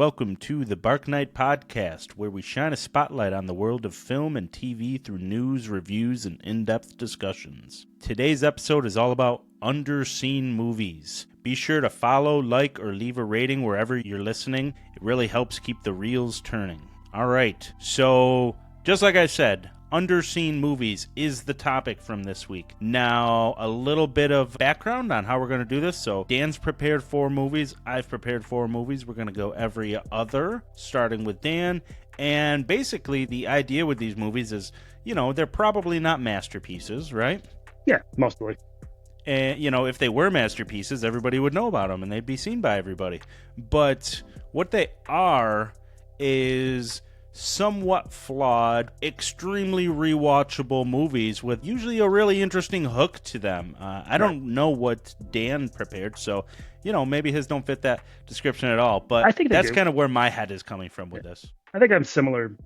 welcome to the Bark Night Podcast, where we shine a spotlight on the world of film and TV through news, reviews, and in-depth discussions. Today's episode is all about Underseen Movies. Be sure to follow, like, or leave a rating wherever you're listening. It really helps keep the reels turning. All right, so just like I said, Underseen Movies is the topic from this week. Now, a little bit of background on how we're going to do this. So, Dan's prepared 4 movies. I've prepared 4 movies. We're going to go every other, starting with Dan. And basically, the idea with these movies is, they're probably not masterpieces, right? Yeah, mostly. And, if they were masterpieces, everybody would know about them and they'd be seen by everybody. But what they are is somewhat flawed, extremely rewatchable movies with usually a really interesting hook to them. I don't know what Dan prepared, so, maybe his don't fit that description at all. But I think that's kind of where my head is coming from with this. I think I'm similar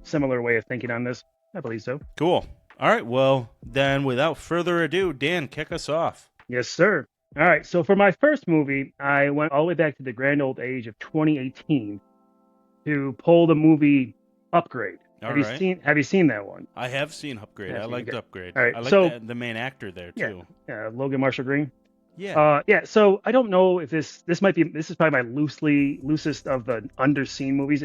way of thinking on this. I believe so. Cool. All right, well, then without further ado, Dan, kick us off. Yes, sir. All right, so for my first movie, I went all the way back to the grand old age of 2018 to pull the movie Upgrade. Have you seen that one? I have seen Upgrade. I liked Upgrade. All right, I like the main actor there too. Yeah, Logan Marshall Green. Yeah. So I don't know if this is probably my loosest of the Underseen movies.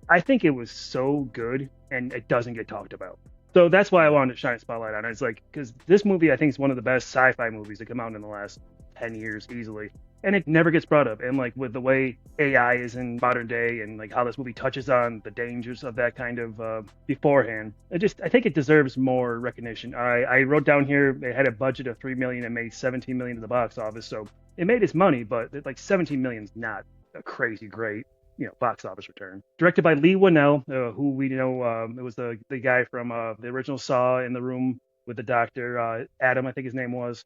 I think it was so good and it doesn't get talked about. So that's why I wanted to shine a spotlight on it. It's like, because this movie I think is one of the best sci-fi movies that come out in the last 10 years easily. And it never gets brought up. And like with the way AI is in modern day and like how this movie touches on the dangers of that kind of beforehand, I think it deserves more recognition. I wrote down here it had a budget of $3 million and made $17 million at the box office. So it made its money, but like $17 million is not a crazy great box office return. Directed by Leigh Whannel, who we know it was the guy from the original Saw in the room with the doctor, Adam, I think his name was.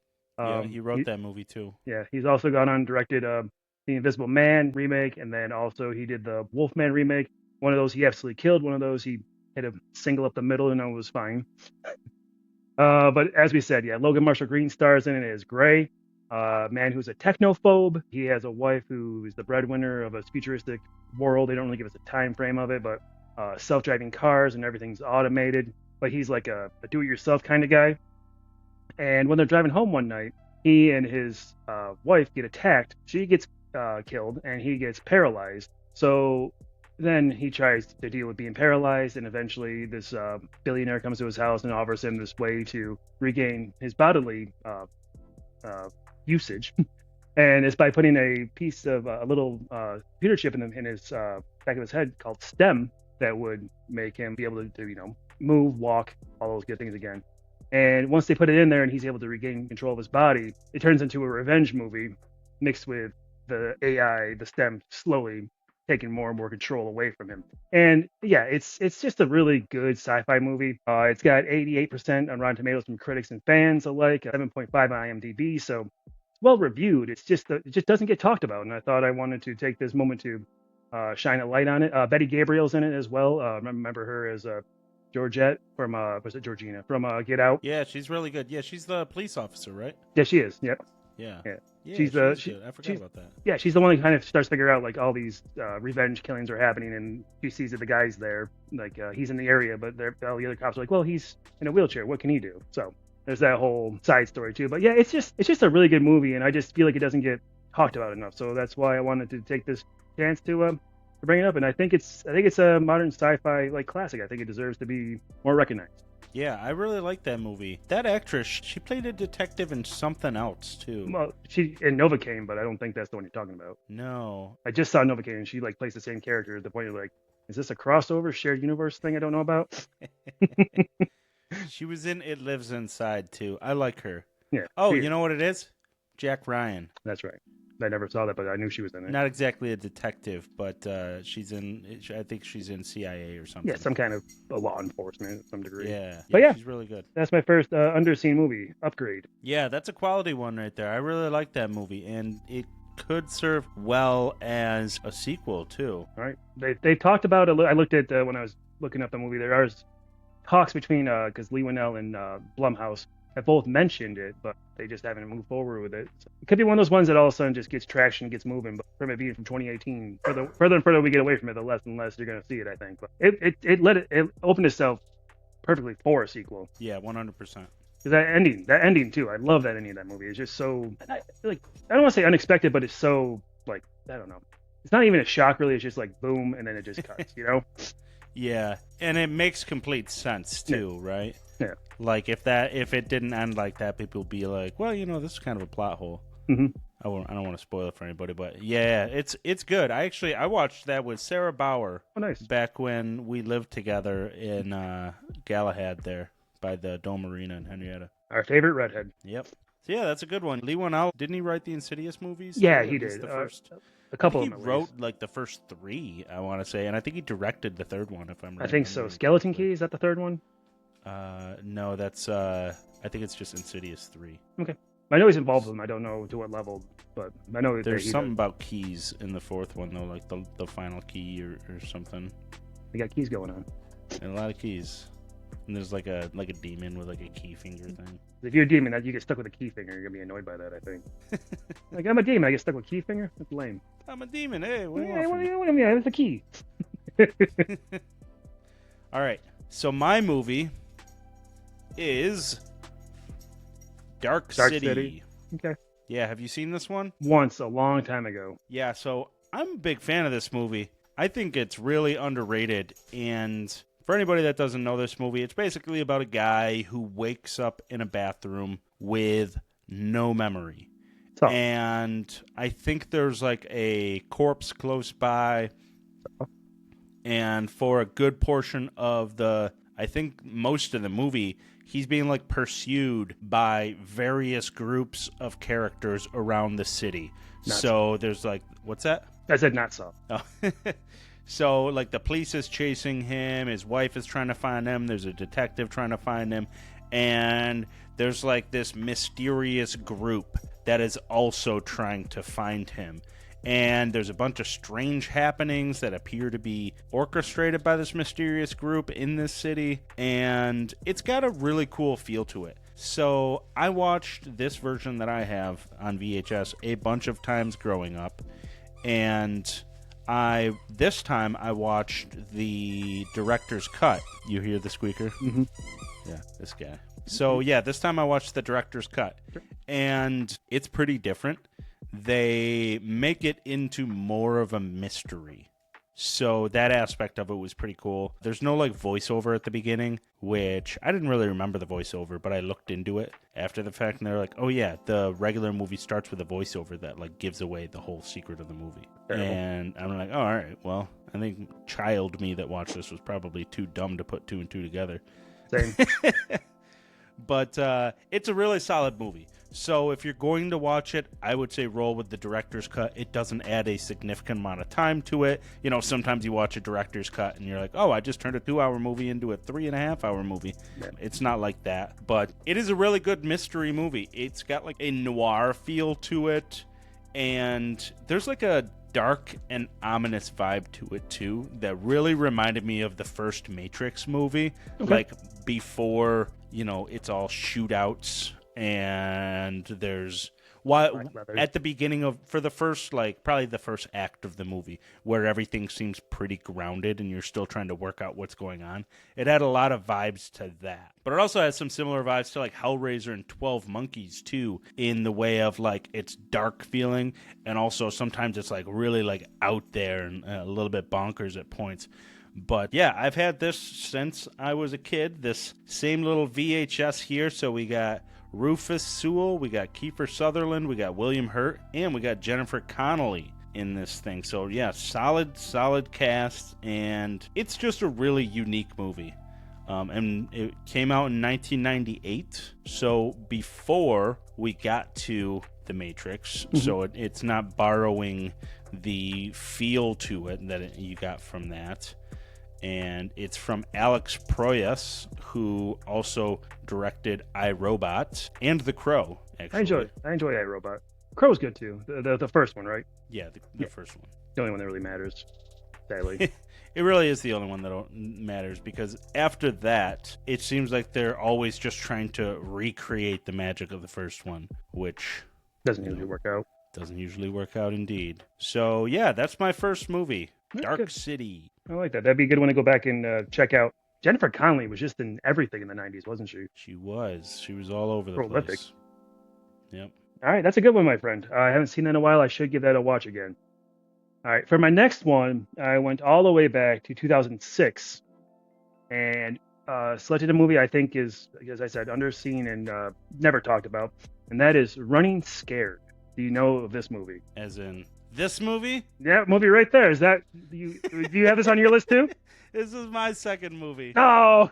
He wrote that movie too. Yeah, he's also gone on and directed The Invisible Man remake, and then also he did the Wolfman remake. One of those he absolutely killed. One of those he had a single up the middle, and it was fine. But as we said, Logan Marshall Green stars in it as Gray, a man who's a technophobe. He has a wife who is the breadwinner of a futuristic world. They don't really give us a time frame of it, but self-driving cars and everything's automated. But he's like a do-it-yourself kind of guy. And when they're driving home one night, he and his wife get attacked. She gets killed, and he gets paralyzed. So then he tries to deal with being paralyzed, and eventually this billionaire comes to his house and offers him this way to regain his bodily usage. And it's by putting a piece of a little computer chip in his back of his head called STEM that would make him be able to move, walk, all those good things again. And once they put it in there and he's able to regain control of his body, it turns into a revenge movie mixed with the AI, the STEM slowly taking more and more control away from him. And yeah, it's just a really good sci-fi movie. It's got 88% on Rotten Tomatoes from critics and fans alike, 7.5 on IMDb, so it's well reviewed. It just doesn't get talked about, and I thought I wanted to take this moment to shine a light on it. Betty Gabriel's in it as well. Remember her as Georgette from was it Georgina from Get Out? Yeah, she's really good. Yeah, she's the police officer, right? Yeah, she is. Yep. Yeah. She's good. I forgot about that. Yeah, she's the one that kind of starts to figure out like all these revenge killings are happening, and she sees that the guy's there, like he's in the area, but all the other cops are like, well, he's in a wheelchair. What can he do? So there's that whole side story too. But yeah, it's just a really good movie, and I just feel like it doesn't get talked about enough. So that's why I wanted to take this chance to bring it up, and I think it's a modern sci-fi like classic. I think it deserves to be more recognized. Yeah, I really like that movie. That actress, she played a detective in something else too. Well, she in Novocaine, but I don't think that's the one you're talking about. No, I just saw Novocaine, and she like plays the same character. At the point you're like, is this a crossover shared universe thing I don't know about? She was in It Lives Inside too. I like her. Yeah. Oh, you know what it is? Jack Ryan. That's right. I never saw that, but I knew she was in it. Not exactly a detective, but she's in. I think she's in CIA or something. Yeah, some kind of law enforcement to some degree. Yeah, but yeah, she's really good. That's my first Underseen movie, Upgrade. Yeah, that's a quality one right there. I really like that movie, and it could serve well as a sequel too. All right, they talked about it. I looked at when I was looking up the movie. There are talks between because Leigh Whannel and Blumhouse have both mentioned it, but they just haven't moved forward with it. So it could be one of those ones that all of a sudden just gets traction, gets moving. But from it being from 2018, further and further we get away from it, the less and less you're going to see it, I think. But it opened itself perfectly for a sequel. Yeah, 100%. Because that ending too, I love that ending of that movie. It's just so, I don't want to say unexpected, but it's so, like, I don't know. It's not even a shock, really. It's just like, boom, and then it just cuts, you know? Yeah, and it makes complete sense, too, right? Yeah. Like, if it didn't end like that, people would be like, well, this is kind of a plot hole. Mm-hmm. I don't want to spoil it for anybody, but yeah, it's good. I watched that with Sarah Bauer. Oh, nice. Back when we lived together in Galahad there by the Dome Arena in Henrietta. Our favorite redhead. Yep. So yeah, that's a good one. Leigh Whannel, didn't he write the Insidious movies? Yeah, he did. The first. A couple he of them. wrote like the first 3, I want to say, and I think he directed the third one. If I'm right. I think so. Skeleton Key, is that the third one? No, that's I think it's just Insidious 3. Okay. I know he's involved with them. I don't know to what level, but I know there's something about keys in the fourth one though, like the final key or something. They got keys going on. And a lot of keys. And there's like a demon with like a key finger thing. If you're a demon, that you get stuck with a key finger, you're gonna be annoyed by that, I think. Like, I'm a demon, I get stuck with key finger? That's lame. I'm a demon, hey, what do you want want from me? What do you mean? It's a key. All right, so my movie is Dark City. Okay. Yeah, have you seen this one? Once, a long time ago. Yeah, so I'm a big fan of this movie. I think it's really underrated, and for anybody that doesn't know this movie, it's basically about a guy who wakes up in a bathroom with no memory. So. And I think there's like a corpse close by, and for a good portion of I think most of the movie, he's being like pursued by various groups of characters around the city. So there's like, what's that? I said not so. Oh. So like the police is chasing him, his wife is trying to find him, there's a detective trying to find him, and there's like this mysterious group that is also trying to find him. And there's a bunch of strange happenings that appear to be orchestrated by this mysterious group in this city, and it's got a really cool feel to it. So I watched this version that I have on VHS a bunch of times growing up, and this time I watched the director's cut. You hear the squeaker? Mm-hmm. Yeah, this guy. So yeah, this time I watched the director's cut, and it's pretty different. They make it into more of a mystery. So that aspect of it was pretty cool. There's no like voiceover at the beginning, which I didn't really remember the voiceover, but I looked into it after the fact, and they're like, oh yeah, the regular movie starts with a voiceover that like gives away the whole secret of the movie. And I'm like, oh, all right, well, I think child me that watched this was probably too dumb to put 2 and 2 together. Same. But it's a really solid movie. So if you're going to watch it, I would say roll with the director's cut. It doesn't add a significant amount of time to it. You know, sometimes you watch a director's cut and you're like, oh, I just turned a 2-hour movie into a 3.5-hour movie. Yeah. It's not like that. But it is a really good mystery movie. It's got like a noir feel to it. And there's like a dark and ominous vibe to it too that really reminded me of the first Matrix movie. Okay. Like before, you know, it's all shootouts. And there's at the beginning of for the first probably the first act of the movie where everything seems pretty grounded and you're still trying to work out what's going on. It had a lot of vibes to that, but it also has some similar vibes to like Hellraiser and 12 Monkeys too, in the way of like it's dark feeling and also sometimes it's like really like out there and a little bit bonkers at points. But yeah, I've had this since I was a kid. This same little VHS here. So we got Rufus Sewell, we got Kiefer Sutherland, we got William Hurt, and we got Jennifer Connelly in this thing. So yeah, solid cast, and it's just a really unique movie. And it came out in 1998, so before we got to The Matrix. Mm-hmm. So it's not borrowing the feel to it that you got from that. And it's from Alex Proyas, who also directed iRobot and The Crow, actually. I enjoy iRobot. Crow's good, too. The first one, right? Yeah, the first one. The only one that really matters, sadly. It really is the only one that matters, because after that, it seems like they're always just trying to recreate the magic of the first one, which Doesn't usually work out. Doesn't usually work out indeed. So, yeah, that's my first movie, Dark Good. City. I like that. That'd be a good one to go back and check out. Jennifer Connelly was just in everything in the 90s, wasn't she? She was. She was all over the Prolific. place. Yep. All right, that's a good one, my friend. I haven't seen that in a while. I should give that a watch again. All right, for my next one, I went all the way back to 2006 and selected a movie I think is, as I said, underseen and never talked about, and that is Running Scared. Do you know of this movie? As in this movie? Yeah, movie right there. Is that do you have this on your list too? This is my second movie. Oh,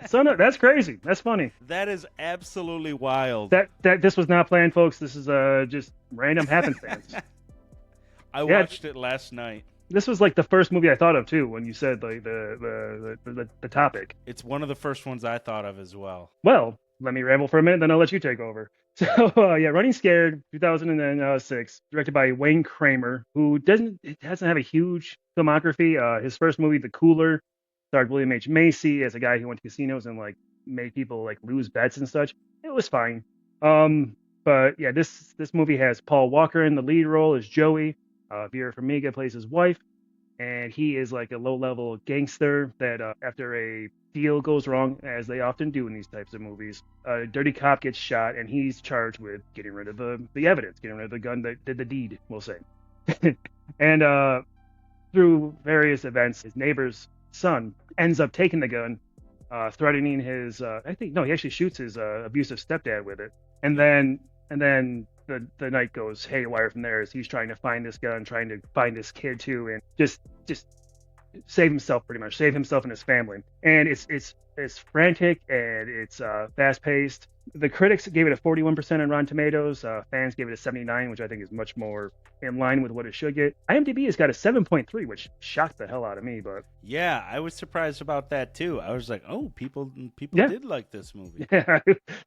so no, that's crazy. That's funny. That is absolutely wild. That this was not planned, folks. This is just random happenstance. I watched it last night. This was like the first movie I thought of too when you said like the topic. It's one of the first ones I thought of as well. Well, let me ramble for a minute, then I'll let you take over. So yeah, Running Scared, 2006, directed by Wayne Kramer, who doesn't have a huge filmography. His first movie, The Cooler, starred William H. Macy as a guy who went to casinos and like made people like lose bets and such. It was fine. But yeah, this movie has Paul Walker in the lead role as Joey. Vera Farmiga plays his wife, and he is like a low-level gangster that after a deal goes wrong, as they often do in these types of movies, a dirty cop gets shot, and he's charged with getting rid of the evidence, getting rid of the gun that did the deed, we'll say. And through various events, his neighbor's son ends up taking the gun, threatening his, he actually shoots his abusive stepdad with it. And then the night goes haywire from there as he's trying to find this gun, trying to find this kid too, and just save himself, pretty much save himself and his family. And it's frantic and it's fast paced. The critics gave it a 41% on Rotten Tomatoes. Fans gave it a 79, which I think is much more in line with what it should get. IMDb has got a 7.3, which shocked the hell out of me. But yeah, I was surprised about that too. I was like, oh, people did like this movie. Yeah,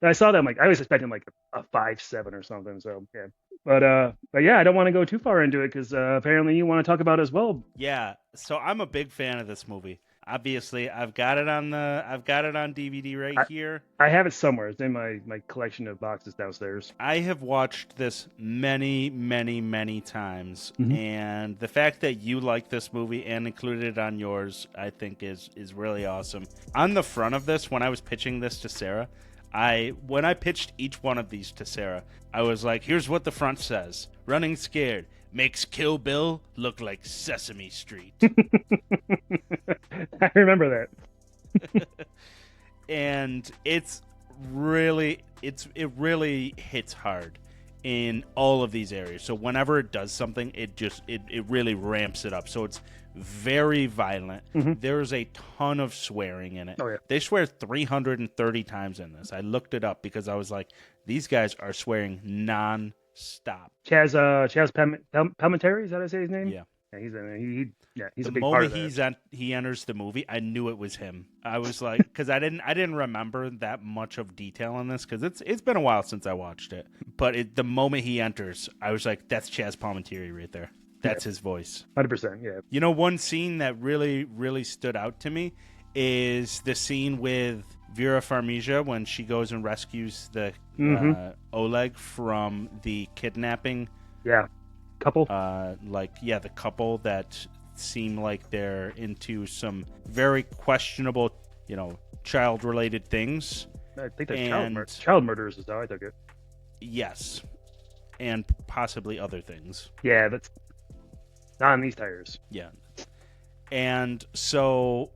I saw that. I'm like, I was expecting like a 5.7 or something. So yeah, but yeah, I don't want to go too far into it because apparently you want to talk about it as well. Yeah, so I'm a big fan of this movie. Obviously, I've got it on DVD right here. I have it somewhere. It's in my collection of boxes downstairs. I have watched this many, many, many times, and the fact that you like this movie and included it on yours, I think is really awesome. On the front of this, when I was pitching this to Sarah, when I pitched each one of these to Sarah, I was like, here's what the front says. Running Scared makes Kill Bill look like Sesame Street. I remember that. And it really hits hard in all of these areas. So whenever it does something, it really ramps it up. So it's very violent. There's a ton of swearing in it. Oh, yeah. They swear 330 times in this. I looked it up because I was like, these guys are swearing non-stop. Chaz Palminteri, is that how I say his name? Yeah. Yeah, he's a the big part of that. moment he enters the movie, I knew it was him. I was like, because I didn't remember that much of detail on this because it's been a while since I watched it. But the moment he enters, I was like, that's Chaz Palminteri right there. That's his voice. 100%. Yeah. You know, one scene that really, really stood out to me is the scene with Vera Farmiga when she goes and rescues the Oleg from the kidnapping. Yeah. Couple. The couple that seem like they're into some very questionable, child-related things. I think that's child murderers is how I took it. Yes, and possibly other things. Yeah, that's not on these tires. Yeah, and so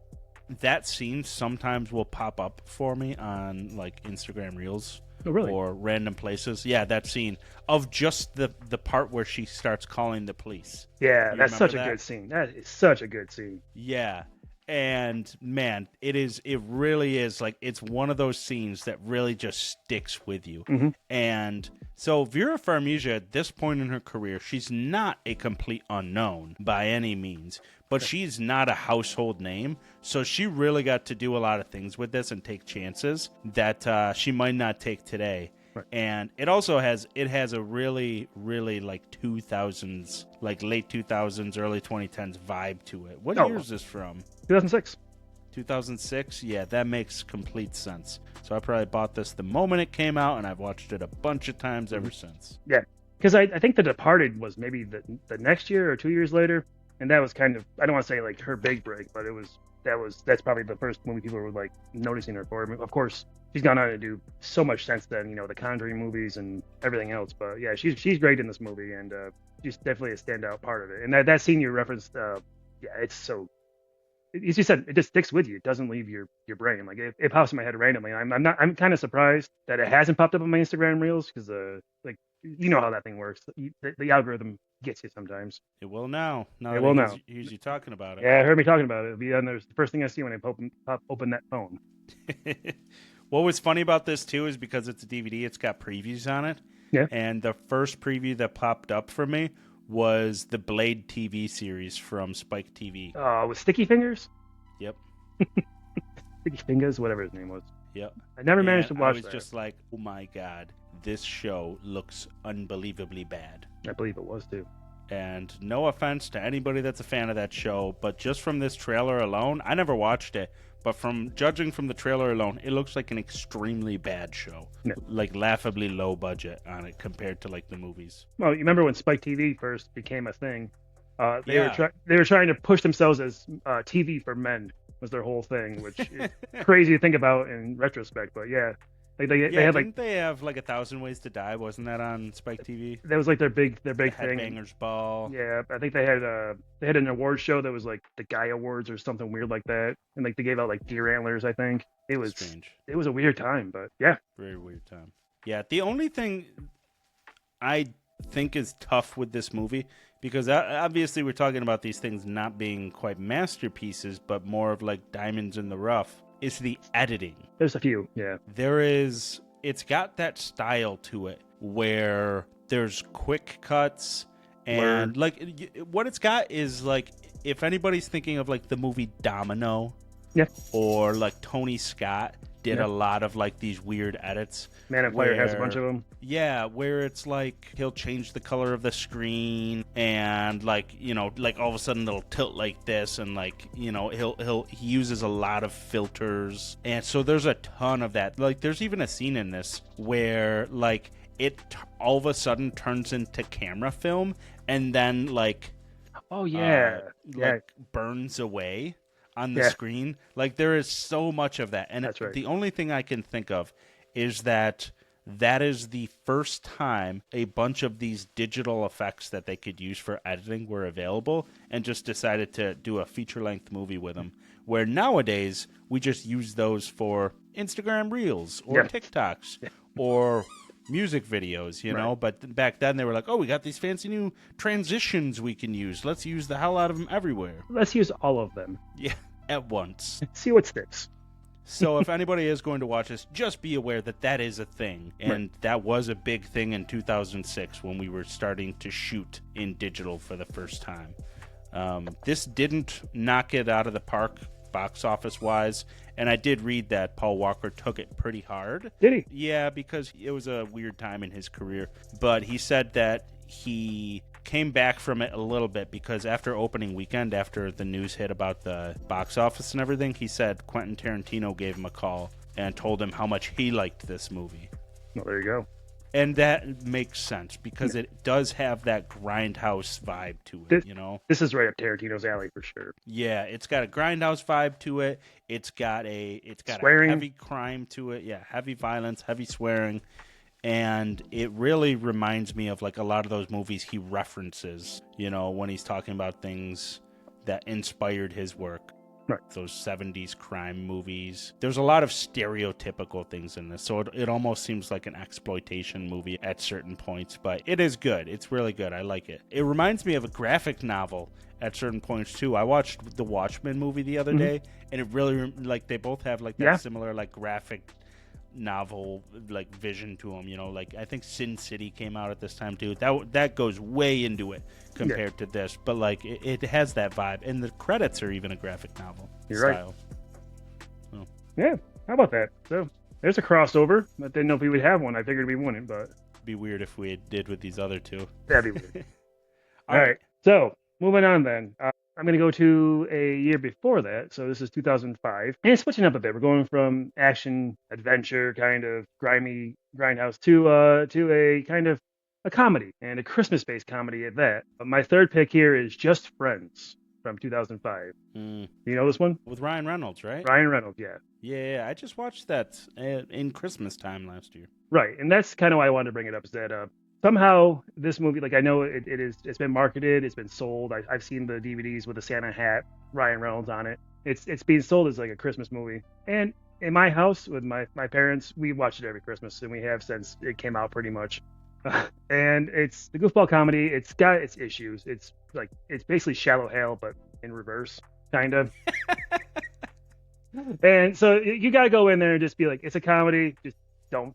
that scene sometimes will pop up for me on like Instagram Reels. Oh, really? Or random places. Yeah, that scene of just the part where she starts calling the police. Yeah, that's such a good scene. That is such a good scene. Yeah. And man, it really is like it's one of those scenes that really just sticks with you. And so Vera Farmiga at this point in her career, she's not a complete unknown by any means, but she's not a household name. So she really got to do a lot of things with this and take chances that she might not take today. And it also has a really, really like 2000s, like late 2000s, early 2010s vibe to it. What year is this from? 2006. 2006? Yeah, that makes complete sense. So I probably bought this the moment it came out, and I've watched it a bunch of times ever since. Yeah, because I think The Departed was maybe the next year or 2 years later, and that was kind of, I don't want to say like her big break, but that's probably the first movie people were like noticing her for. Of course, she's gone on to do so much since then, the Conjuring movies and everything else. But yeah, she's great in this movie, and she's definitely a standout part of it. And that scene you referenced, yeah, it's so. As you said, it just sticks with you. It doesn't leave your brain. Like it pops in my head randomly. I'm kind of surprised that it hasn't popped up on my Instagram reels because like how that thing works. The algorithm gets you sometimes. It will now. It will now. Here's you talking about it. Yeah, I heard me talking about it. It'll be on there. The first thing I see when I open that phone. What was funny about this too is because it's a DVD, it's got previews on it. Yeah. And the first preview that popped up for me was the Blade TV series from Spike TV. With Sticky Fingers? Yep. Sticky Fingers, whatever his name was. Yep. I never managed to watch that. I was just like, oh my God, this show looks unbelievably bad. I believe it was too. And no offense to anybody that's a fan of that show, but just from this trailer alone, I never watched it, but from judging from the trailer alone, it looks like an extremely bad show. Yeah. Like laughably low budget on it compared to like the movies. Well, you remember when Spike TV first became a thing? They were trying to push themselves as TV for men was their whole thing, which is crazy to think about in retrospect. But yeah, like they had didn't they have like 1,000 Ways to Die? Wasn't that on Spike TV? That was like their big thing. Headbangers Ball. Yeah, I think they had an award show that was like the Guy Awards or something weird like that, and like they gave out like deer antlers. I think it was strange. It was a weird time, but yeah, very weird time. Yeah, the only thing I think is tough with this movie, because obviously we're talking about these things not being quite masterpieces, but more of like diamonds in the rough, is the editing. There's a few, yeah. It's got that style to it where there's quick cuts and like what it's got is like, if anybody's thinking of like the movie Domino, yeah, or like Tony Scott did a lot of like these weird edits. Man of Fire has a bunch of them. Yeah, where it's like he'll change the color of the screen and like like all of a sudden it'll tilt like this, and like he uses a lot of filters, and so there's a ton of that. Like there's even a scene in this where like it all of a sudden turns into camera film and then like burns away on the screen. Like there is so much of that, and that's right. The only thing I can think of is that is the first time a bunch of these digital effects that they could use for editing were available, and just decided to do a feature-length movie with them, where nowadays we just use those for Instagram Reels or TikToks or music videos, know, but back then they were like, oh, we got these fancy new transitions we can use. Let's use the hell out of them everywhere. Let's use all of them. Yeah, at once. See what sticks. So if anybody is going to watch this, just be aware that is a thing. And that was a big thing in 2006 when we were starting to shoot in digital for the first time. This didn't knock it out of the park box office wise, and I did read that Paul Walker took it pretty hard. Did he? Yeah, because it was a weird time in his career, but he said that he came back from it a little bit because after opening weekend, after the news hit about the box office and everything, he said Quentin Tarantino gave him a call and told him how much he liked this movie. Well, there you go. And that makes sense because it does have that grindhouse vibe to it, This is right up Tarantino's alley for sure. Yeah, it's got a grindhouse vibe to it. It's got a swearing. A heavy crime to it. Yeah, heavy violence, heavy swearing. And it really reminds me of like a lot of those movies he references, when he's talking about things that inspired his work. Right. Those 70s crime movies. There's a lot of stereotypical things in this, so it almost seems like an exploitation movie at certain points, but it is good. It's really good. I like it. It reminds me of a graphic novel at certain points too. I watched the Watchmen movie the other day, and it really, like, they both have like that similar like graphic novel like vision to them, like I think Sin City came out at this time too. That goes way into it compared to this, but like it has that vibe, and the credits are even a graphic novel style. Right. Yeah, how about that? So There's a crossover. I didn't know if we would have one. I figured we wouldn't, but Be weird if we did with these other two. that'd be weird. All All right. right. So moving on then. I'm going to go to a year before that. So this is 2005. And it's switching up a bit. We're going from action, adventure, kind of grimy grindhouse to a kind of a comedy and a Christmas-based comedy at that. But my third pick here is Just Friends from 2005. Mm. Do you know this one? With Ryan Reynolds, right? Ryan Reynolds, yeah. Yeah, I just watched that in Christmas time last year. Right. And that's kind of why I wanted to bring it up is that somehow this movie, like I know it's been marketed, it's been sold. I've seen the DVDs with the Santa hat, Ryan Reynolds on it. It's being sold as like a Christmas movie. And in my house with my parents, we watch it every Christmas, and we have since it came out pretty much. And it's the goofball comedy. It's got its issues. It's basically Shallow Hal, but in reverse, kind of. And so you got to go in there and just be like, it's a comedy. Just don't,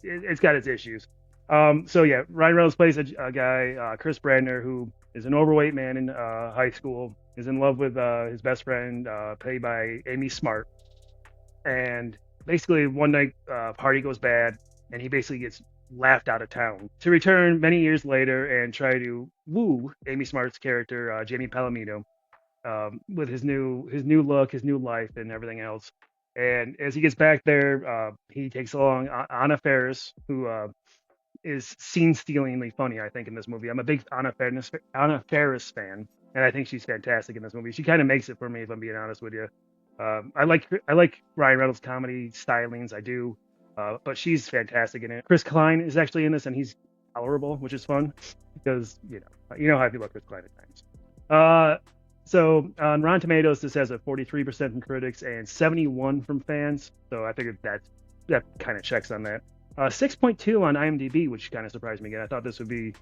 it's got its issues. So yeah, Ryan Reynolds plays a guy, Chris Brandner, who is an overweight man in high school, is in love with his best friend, played by Amy Smart. And basically one night, party goes bad, and he basically gets laughed out of town to return many years later and try to woo Amy Smart's character, Jamie Palomino, with his new look, his new life, and everything else. And as he gets back there, he takes along Anna Faris, who is scene-stealingly funny, I think, in this movie. I'm a big Anna Faris fan, and I think she's fantastic in this movie. She kind of makes it for me, if I'm being honest with you. I like Ryan Reynolds' comedy stylings, I do, but she's fantastic in it. Chris Klein is actually in this, and he's tolerable, which is fun because you know how I feel about Chris Klein at times. So on Rotten Tomatoes, this has a 43% from critics and 71 from fans. So I figured that kind of checks on that. 6.2 on IMDb, which kind of surprised me again. I thought this would be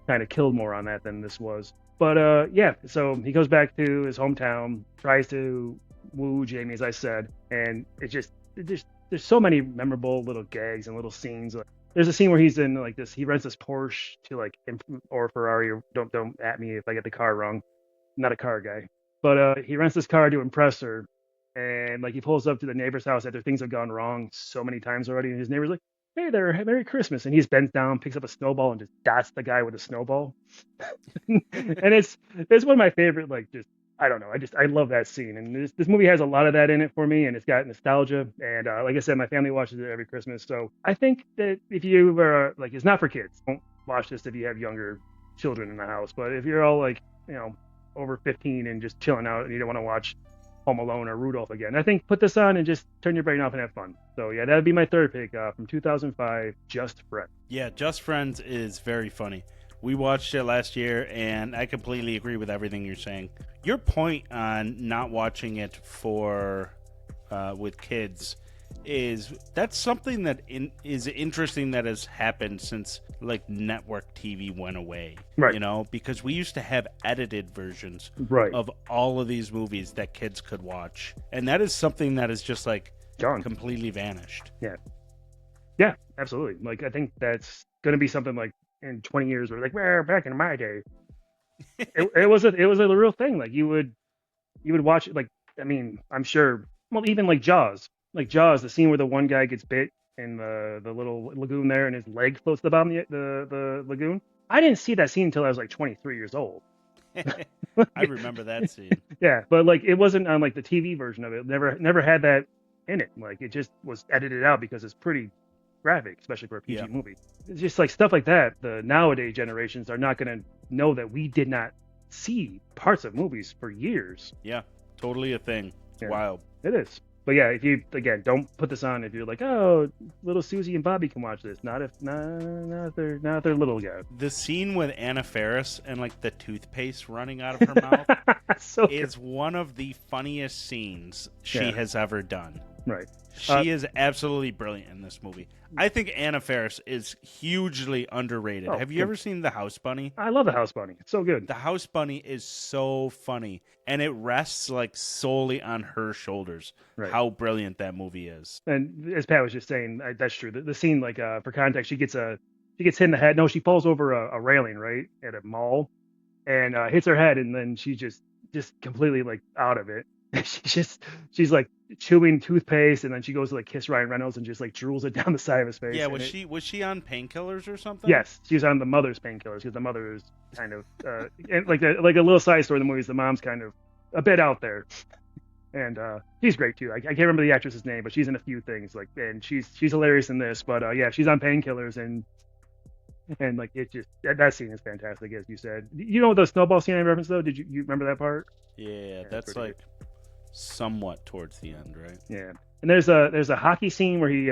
kind of killed more on that than this was. But yeah, so he goes back to his hometown, tries to woo Jamie, as I said, and there's so many memorable little gags and little scenes. There's a scene where he's in like this. He rents this Porsche to or Ferrari. Or don't at me if I get the car wrong. I'm not a car guy, but he rents this car to impress her, and like he pulls up to the neighbor's house after things have gone wrong so many times already, and his neighbor's like, "Hey there, Merry Christmas," and he just bends down, picks up a snowball, and just dots the guy with a snowball. And it's one of my favorite, I don't know, I love that scene, and this movie has a lot of that in it for me, and it's got nostalgia, and like I said, my family watches it every Christmas, so I think that if you were it's not for kids. Don't watch this if you have younger children in the house, but if you're all over 15 and just chilling out and you don't want to watch Home Alone or Rudolph again, I think put this on and just turn your brain off and have fun. So yeah, that would be my third pick from 2005, Just Friends. Yeah, Just Friends is very funny. We watched it last year, and I completely agree with everything you're saying. Your point on not watching it with kids that's something that is interesting that has happened since network TV went away. Right. Because we used to have edited versions right. of all of these movies that kids could watch, and that is something that is just gone, completely vanished. Yeah, absolutely. I think that's going to be something in 20 years where back in my day, it was a real thing. You would watch it. I'm sure. Well, even Jaws. Jaws, the scene where the one guy gets bit in the little lagoon there, and his leg floats to the bottom of the lagoon. I didn't see that scene until I was 23 years old. I remember that scene. Yeah, but it wasn't on the TV version of it. Never had that in it. It just was edited out because it's pretty graphic, especially for a PG movie. It's just stuff like that. The nowadays generations are not going to know that we did not see parts of movies for years. Yeah, totally a thing. It's wild. It is. But yeah, if you don't put this on if you're oh, little Susie and Bobby can watch this. Not if they're little guys. The scene with Anna Faris and the toothpaste running out of her mouth is one of the funniest scenes she has ever done. Right. She is absolutely brilliant in this movie. I think Anna Faris is hugely underrated. Have you ever seen The House Bunny? I love The House Bunny. It's so good. The House Bunny is so funny, and it rests solely on her shoulders. Right. How brilliant that movie is. And as Pat was just saying, that's true. The scene, for context, she gets hit in the head. No, she falls over a railing, right, at a mall, and hits her head, and then she just completely out of it. she's like chewing toothpaste, and then she goes to like kiss Ryan Reynolds and just like drools it down the side of his face. Yeah, and was she on painkillers or something? Yes, she was on the mother's painkillers because the mother is kind of and like a little side story in the movie is the mom's kind of a bit out there, and she's great too. I can't remember the actress's name, but she's in a few things like, and she's hilarious in this. But yeah, she's on painkillers and like it just that scene is fantastic, as you said. You know the snowball scene I referenced though? Did you remember that part? Yeah, that's like somewhat towards the end, right? Yeah, and there's a hockey scene where he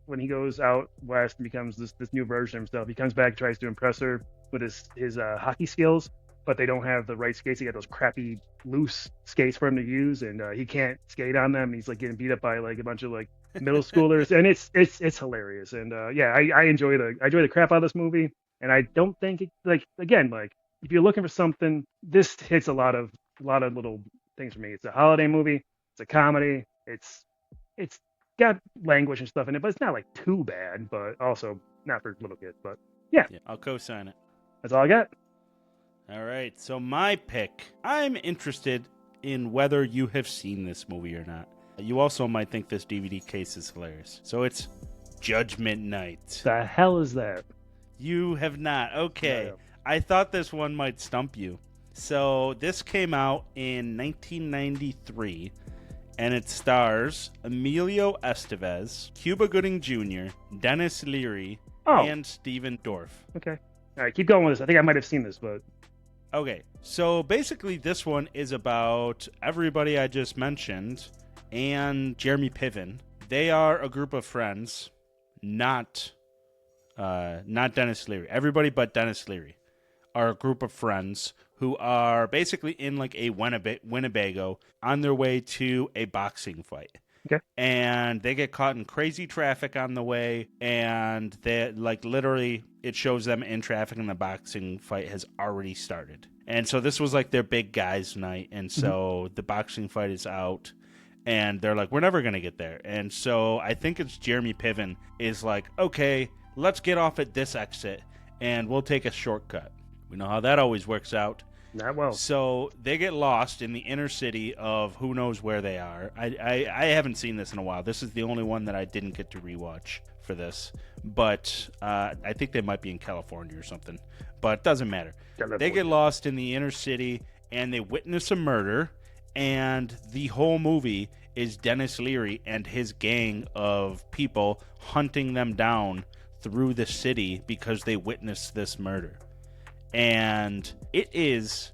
when he goes out west and becomes this new version of himself. He comes back, tries to impress her with his hockey skills, but they don't have the right skates. He got those crappy loose skates for him to use, and he can't skate on them. He's like getting beat up by like a bunch of like middle schoolers, and it's hilarious. And yeah, I enjoy the crap out of this movie, and I don't think it, like again, like if you're looking for something, this hits a lot of little things for me. It's a holiday movie, it's a comedy, it's got language and stuff in it, but it's not like too bad, but also not for little kids. But yeah, I'll co-sign it. That's all I got. All right, so my pick, I'm interested in whether you have seen this movie or not. You also might think this DVD case is hilarious. So it's Judgment Night. The hell is that? You have not. Okay. No. I thought this one might stump you. So this came out in 1993, and it stars Emelio Estevez, Cuba Gooding Jr., Denis Leary, and Stephen Dorff. Okay. All right, keep going with this. I think I might have seen this, but... Okay, so basically this one is about everybody I just mentioned and Jeremy Piven. They are a group of friends, not Denis Leary. Everybody but Denis Leary are a group of friends who are basically in like a Winnebago on their way to a boxing fight. Okay. And they get caught in crazy traffic on the way, and they like literally it shows them in traffic and the boxing fight has already started. And so this was like their big guys night, and so the boxing fight is out, and they're like, we're never going to get there. And so I think it's Jeremy Piven is like, okay, let's get off at this exit and we'll take a shortcut. We know how that always works out. Not well. So they get lost in the inner city of who knows where they are. I haven't seen this in a while. This is the only one that I didn't get to rewatch for this. But I think they might be in California or something. But it doesn't matter. They get lost in the inner city and they witness a murder. And the whole movie is Denis Leary and his gang of people hunting them down through the city because they witnessed this murder. And it is,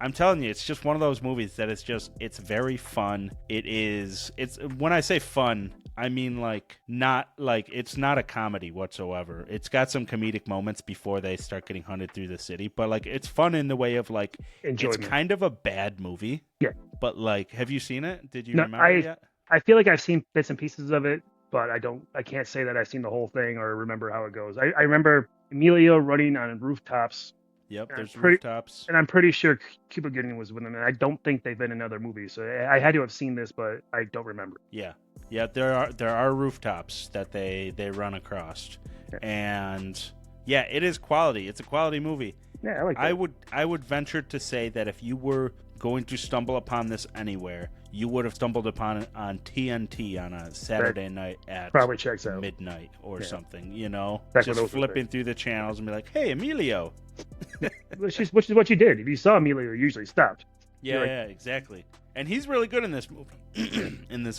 I'm telling you, it's just one of those movies that it's very fun. It's when I say fun, I mean it's not a comedy whatsoever. It's got some comedic moments before they start getting hunted through the city, but like it's fun in the way of like enjoyment. It's kind of a bad movie. Yeah. But like, have you seen it? Did you remember it yet? I feel like I've seen bits and pieces of it, but I can't say that I've seen the whole thing or remember how it goes. I remember Emelio running on rooftops. Yep, there's rooftops. And I'm pretty sure Cuba Gooding was with them, and I don't think they've been in other movies. So I had to have seen this, but I don't remember. Yeah, there are rooftops that they run across. Yeah. And yeah, it is quality. It's a quality movie. Yeah, I like that. I would venture to say that if you were going to stumble upon this anywhere, you would have stumbled upon it on TNT on a Saturday night at probably checks out midnight or something, you know, back just flipping through the channels and be like, hey, Emelio. which is what you did. If you saw Emelio, you usually stopped. Yeah, exactly. And he's really good in this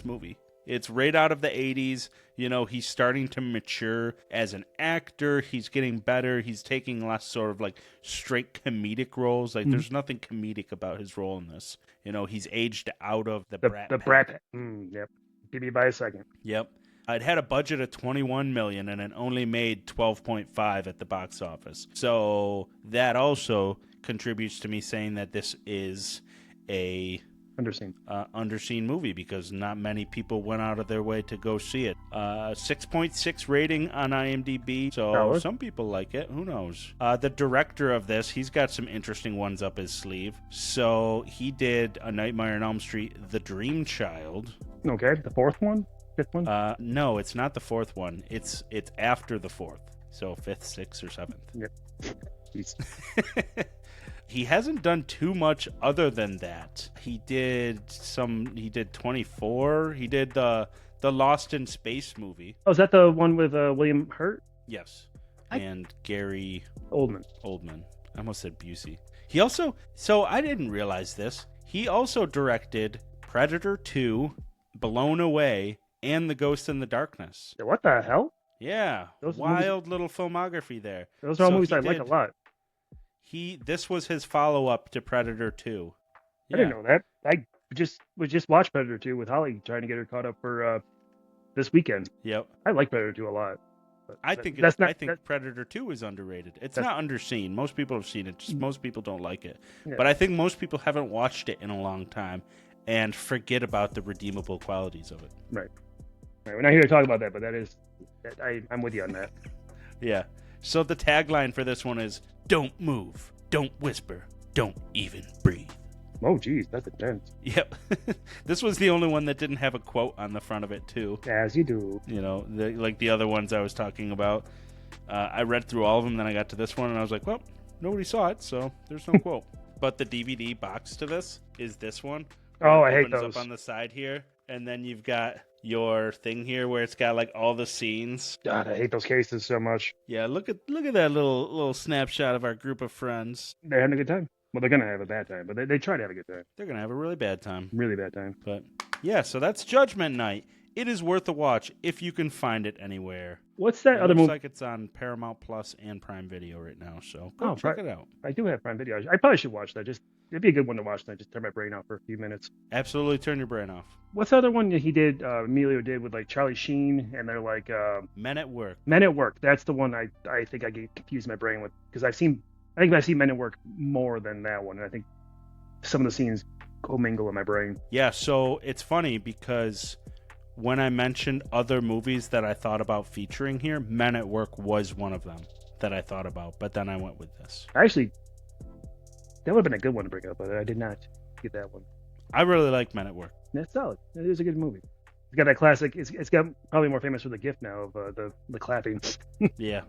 movie. It's right out of the 80s. You know, he's starting to mature as an actor. He's getting better. He's taking less sort of like straight comedic roles. Like there's nothing comedic about his role in this. You know, he's aged out of the Brat Pack. Yep. Give me by a second. Yep. It had a budget of $21 million and it only made $12.5 at the box office. So that also contributes to me saying that this is a underseen movie because not many people went out of their way to go see it. 6.6 rating on IMDb, so some people like it. Who knows? The director of this, he's got some interesting ones up his sleeve. So he did A Nightmare on Elm Street, The Dream Child. Okay, the fourth one? Fifth one? No, it's not the fourth one. It's after the fourth. So fifth, sixth, or seventh. Yep. He hasn't done too much other than that. He did 24. He did the Lost in Space movie. Oh, is that the one with William Hurt? Yes. And Gary Oldman. I almost said Busey. He also, so I didn't realize this, he also directed Predator 2, Blown Away, and The Ghost in the Darkness. What the hell? Yeah. Those wild little filmography there. Those are all movies I like a lot. This was his follow-up to Predator 2. Yeah. I didn't know that. I just watched Predator 2 with Holly, trying to get her caught up for this weekend. Yep. I like Predator 2 a lot. I think Predator 2 is underrated. It's not underseen. Most people have seen it. Just most people don't like it. Yeah. But I think most people haven't watched it in a long time and forget about the redeemable qualities of it. Right. We're not here to talk about that, but I'm with you on that. Yeah. So the tagline for this one is, "Don't move, don't whisper, don't even breathe." Oh, geez, that's intense. Yep. This was the only one that didn't have a quote on the front of it, too. As you do. You know, like the other ones I was talking about. I read through all of them, then I got to this one, and I was like, well, nobody saw it, so there's no quote. But the DVD box to this is this one. Oh, I hate those. It opens up on the side here, and then you've got your thing here where it's got like all the scenes. God, I hate those cases so much. Yeah, look at that little snapshot of our group of friends. They're having a good time. Well, they're going to have a bad time, but they try to have a good time. They're going to have a really bad time. Really bad time. But, yeah, so that's Judgment Night. It is worth a watch if you can find it anywhere. What's that other movie? Looks like it's on Paramount Plus and Prime Video right now, so go check it out. I do have Prime Video. I probably should watch that. It'd be a good one to watch, and I just turn my brain off for a few minutes. Absolutely turn your brain off. What's the other one that he did, Emelio did with like Charlie Sheen, and they're like... Men at Work. Men at Work. That's the one I think I get confused my brain with, because I've seen Men at Work more than that one, and I think some of the scenes commingle in my brain. Yeah, so it's funny because when I mentioned other movies that I thought about featuring here, Men at Work was one of them that I thought about, but then I went with this. Actually, that would have been a good one to bring up, but I did not get that one. I really like Men at Work. It's solid. It is a good movie. It's got that classic. It's got probably more famous for the gif now of the clapping. Yeah.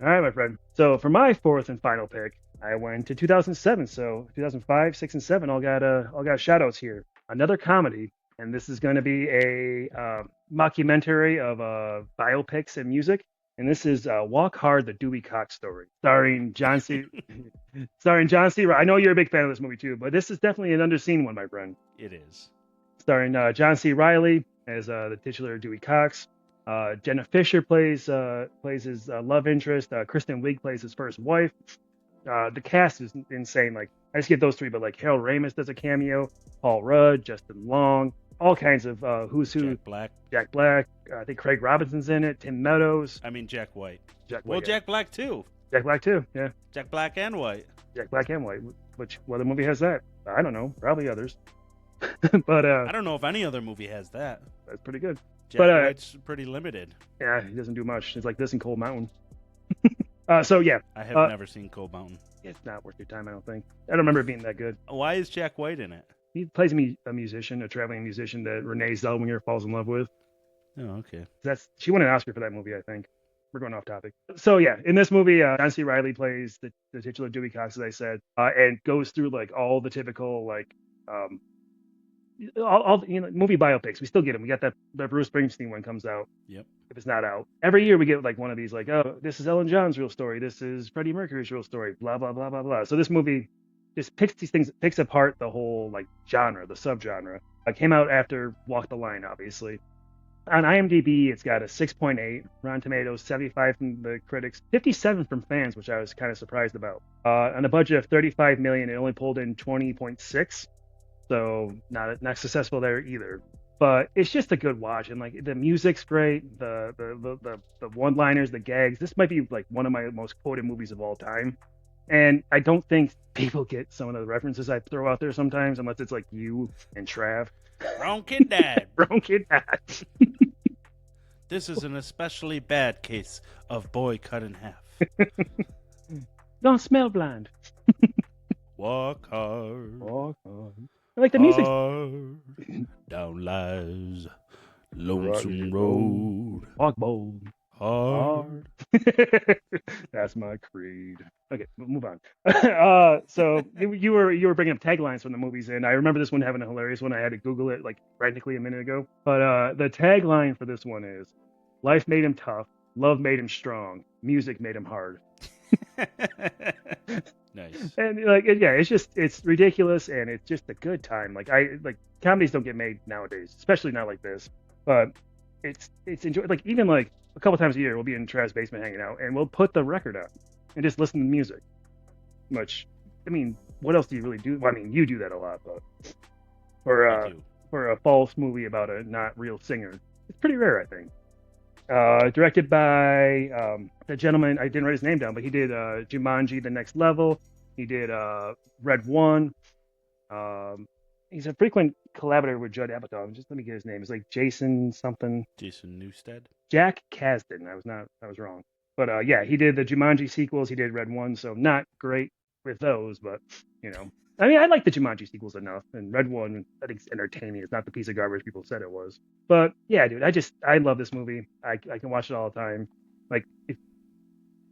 All right, my friend. So for my fourth and final pick, I went to 2007. So 2005, 6, and 7 all got shout-outs here. Another comedy, and this is going to be a mockumentary of biopics and music. And this is Walk Hard, the Dewey Cox Story, starring John C. I know you're a big fan of this movie too, but this is definitely an underseen one, my friend. It is. Starring John C. Reilly as the titular Dewey Cox. Jenna Fisher plays his love interest. Kristen Wiig plays his first wife. The cast is insane. Like, I just get those three, but like Harold Ramis does a cameo. Paul Rudd, Justin Long, all kinds of who's who. Jack Black. I think Craig Robinson's in it. Tim Meadows. I mean Jack White. Well, Jack Black too. Jack Black too. Yeah. Jack Black and White. Jack Black and White. Which other movie has that? I don't know. Probably others. But I don't know if any other movie has that. That's pretty good. Jack White's pretty limited. Yeah, he doesn't do much. It's like this in Cold Mountain. So yeah, I have never seen Cold Mountain. It's not worth your time, I don't think. I don't remember it being that good. Why is Jack White in it? He plays a musician, a traveling musician that Renee Zellweger falls in love with. Oh, okay. She won an Oscar for that movie, I think. We're going off topic. So yeah, in this movie, John C. Reilly plays the titular Dewey Cox, as I said, and goes through like all the typical like all movie biopics. We still get them. We got that Bruce Springsteen one comes out. Yep. If it's not out, every year we get like one of these, like, oh, this is Ellen John's real story. This is Freddie Mercury's real story. Blah blah blah blah blah. So this movie just picks apart the whole like genre, the subgenre. It came out after Walk the Line, obviously. On IMDb, it's got a 6.8. Rotten Tomatoes, 75 from the critics, 57 from fans, which I was kind of surprised about. On a budget of $35 million, it only pulled in 20.6. So not successful there either. But it's just a good watch, and like the music's great, the one-liners, the gags. This might be like one of my most quoted movies of all time. And I don't think people get some of the references I throw out there sometimes, unless it's like you and Trav. Wrong kid, Dad. Wrong kid, Dad. This is an especially bad case of boy cut in half. Don't smell blind. Walk hard. Walk hard. I like the music. Down lies lonesome road. Walk bold. hard. That's my creed. Okay, we'll move on. So you were bringing up taglines from the movies, and I remember this one having a hilarious one. I had to Google it like practically a minute ago. But the tagline for this one is, "Life made him tough, love made him strong, music made him hard." Nice. And it's ridiculous, and it's just a good time. Like comedies don't get made nowadays, especially not like this. But it's enjoy. Like even like a couple times a year, we'll be in Trav's basement hanging out, and we'll put the record on and just listen to music. Which, I mean, what else do you really do? Well, I mean, you do that a lot, but for a false movie about a not real singer, it's pretty rare, I think. Directed by the gentleman, I didn't write his name down, but he did Jumanji: The Next Level. He did Red One. He's a frequent collaborator with Judd Apatow. Just let me get his name. It's like Jason something. Jason Newsted. Jack Kasdan. I was wrong. But yeah, he did the Jumanji sequels. He did Red One, so not great with those, but you know. I mean, I like the Jumanji sequels enough, and Red One, I think, it's entertaining. It's not the piece of garbage people said it was. But yeah, dude, I love this movie. I can watch it all the time. Like,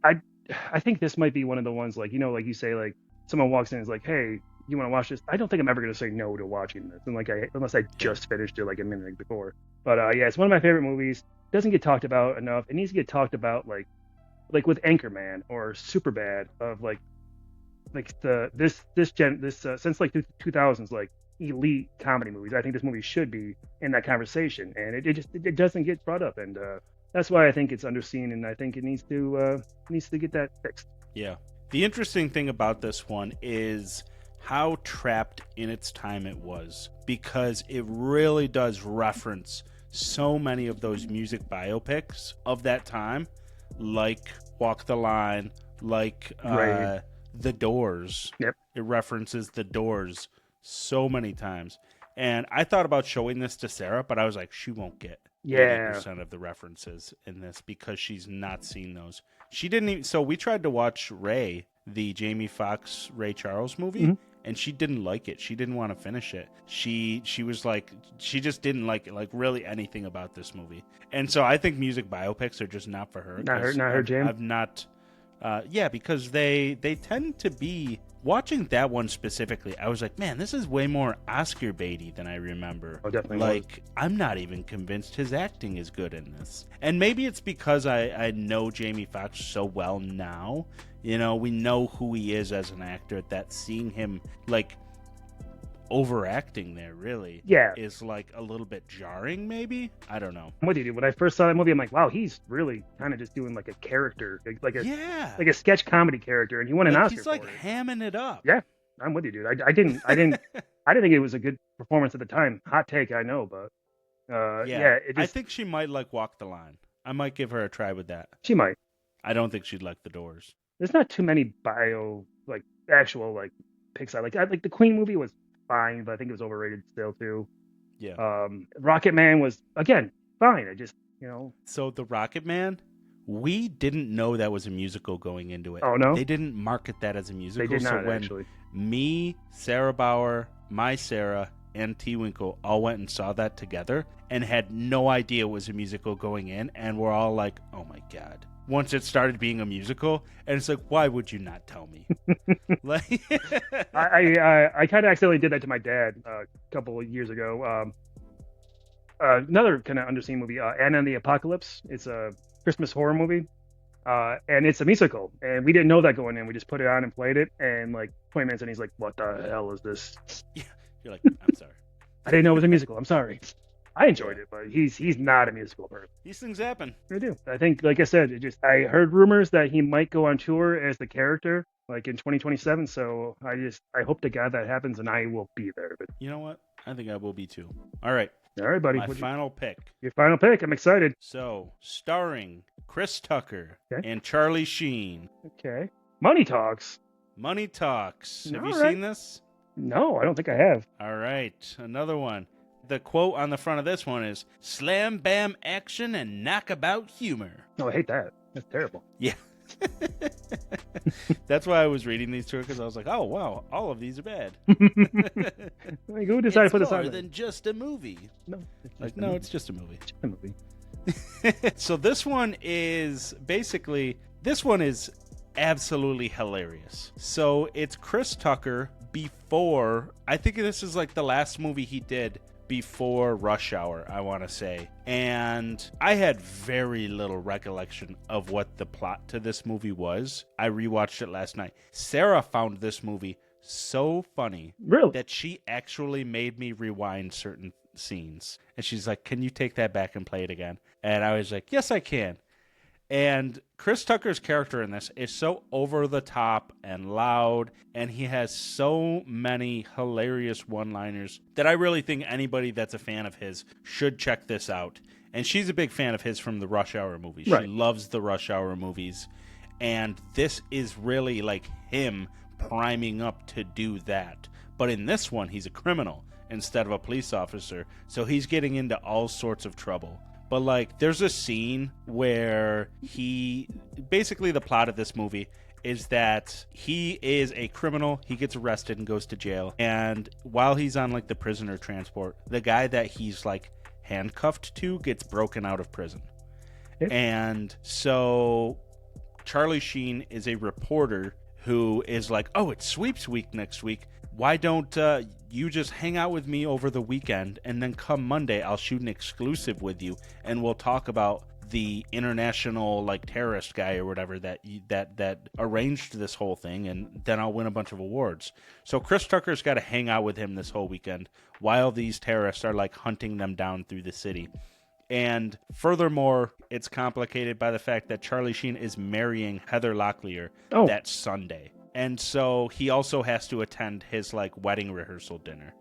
I think this might be one of the ones, like, you know, like you say, like someone walks in and is like, "Hey, you want to watch this?" I don't think I'm ever gonna say no to watching this, and unless I just finished it like a minute before. But yeah, it's one of my favorite movies. Doesn't get talked about enough. It needs to get talked about like with Anchorman or Superbad, of like this since like 2000s, like elite comedy movies. I think this movie should be in that conversation, and it doesn't get brought up, and that's why I think it's underseen, and I think it needs to get that fixed. Yeah. The interesting thing about this one is how trapped in its time it was, because it really does reference so many of those music biopics of that time, like Walk the Line, like Right. The Doors. Yep. It references The Doors so many times. And I thought about showing this to Sarah, but I was like, she won't get 80% of the references in this because she's not seen those. She didn't even, so we tried to watch Ray, the Jamie Foxx Ray Charles movie, Mm-hmm. and she didn't like it. She didn't want to finish it. She was like, she just didn't like it, like really anything about this movie. And so I think music biopics are just not for her. Not her jam. I've not. Yeah, because they tend to be, watching that one specifically, I was like, man, this is way more Oscar baity than I remember. Oh, definitely. Like, I'm not even convinced his acting is good in this. And maybe it's because I know Jamie Foxx so well now. You know, we know who he is as an actor, that seeing him, like, overacting there really is like a little bit jarring, maybe. I don't know. I'm with you, dude. When I first saw that movie, I'm like, wow, he's really kind of just doing like a character, like a sketch comedy character, and he won an Oscar. He's like for it. hamming it up. Yeah, I'm with you, dude. I didn't I didn't think it was a good performance at the time. Hot take, I know, but I think she might like Walk the Line. I might give her a try with that. She might. I don't think she'd like The Doors. There's not too many actual picks. I like the Queen movie was fine, but I think it was overrated still too. Yeah. Rocket Man was, again, fine. I just, So the Rocket Man, we didn't know that was a musical going into it. Oh, no? They didn't market that as a musical. They did not, so when actually. Me, Sarah Bauer, my Sarah, and T. Winkle all went and saw that together and had no idea it was a musical going in, and we're all like, oh my God. Once it started being a musical, and it's like, why would you not tell me? Like, I kind of accidentally did that to my dad a couple of years ago. Another kind of underseen movie, Anna and the Apocalypse. It's a Christmas horror movie, and it's a musical. And we didn't know that going in. We just put it on and played it, and like 20 minutes in, he's like, "What the hell is this?" Yeah, you're like, I'm sorry. I didn't know it was a musical. I'm sorry. I enjoyed it, but he's not a musical person. These things happen. They do. I think, like I said, I heard rumors that he might go on tour as the character, like in 2027. So I hope to God that happens, and I will be there. But you know what? I think I will be too. All right, buddy. My final pick. Your final pick. I'm excited. So, starring Chris Tucker Okay. and Charlie Sheen. Okay. Money Talks. Money Talks. Have you All right. seen this? No, I don't think I have. All right, another one. The quote on the front of this one is, "Slam bam action and knockabout humor." Oh, I hate that. That's terrible. Yeah. That's why I was reading these two, because I was like, oh, wow, all of these are bad. Like, who decided to put this It's on? more than just a movie. No, Like, no, it's just a movie. It's just a movie. So this one is absolutely hilarious. So it's Chris Tucker before, I think this is like the last movie he did before Rush Hour, I want to say. And I had very little recollection of what the plot to this movie was. I rewatched it last night. Sarah found this movie so funny that she actually made me rewind certain scenes. And she's like, can you take that back and play it again? And I was like, yes, I can. And Chris Tucker's character in this is so over the top and loud, and he has so many hilarious one-liners that I really think anybody that's a fan of his should check this out. And she's a big fan of his from the Rush Hour movies. Right. She loves the Rush Hour movies. And this is really like him priming up to do that. But in this one, he's a criminal instead of a police officer. So he's getting into all sorts of trouble. But, like, there's a scene where basically the plot of this movie is that he is a criminal. He gets arrested and goes to jail. And while he's on, like, the prisoner transport, the guy that he's, like, handcuffed to gets broken out of prison. Yep. And so Charlie Sheen is a reporter who is like, oh, it's sweeps week next week. Why don't you just hang out with me over the weekend, and then come Monday, I'll shoot an exclusive with you, and we'll talk about the international like terrorist guy or whatever that arranged this whole thing, and then I'll win a bunch of awards. So Chris Tucker's got to hang out with him this whole weekend while these terrorists are like hunting them down through the city. And furthermore, it's complicated by the fact that Charlie Sheen is marrying Heather Locklear that Sunday. And so he also has to attend his like wedding rehearsal dinner.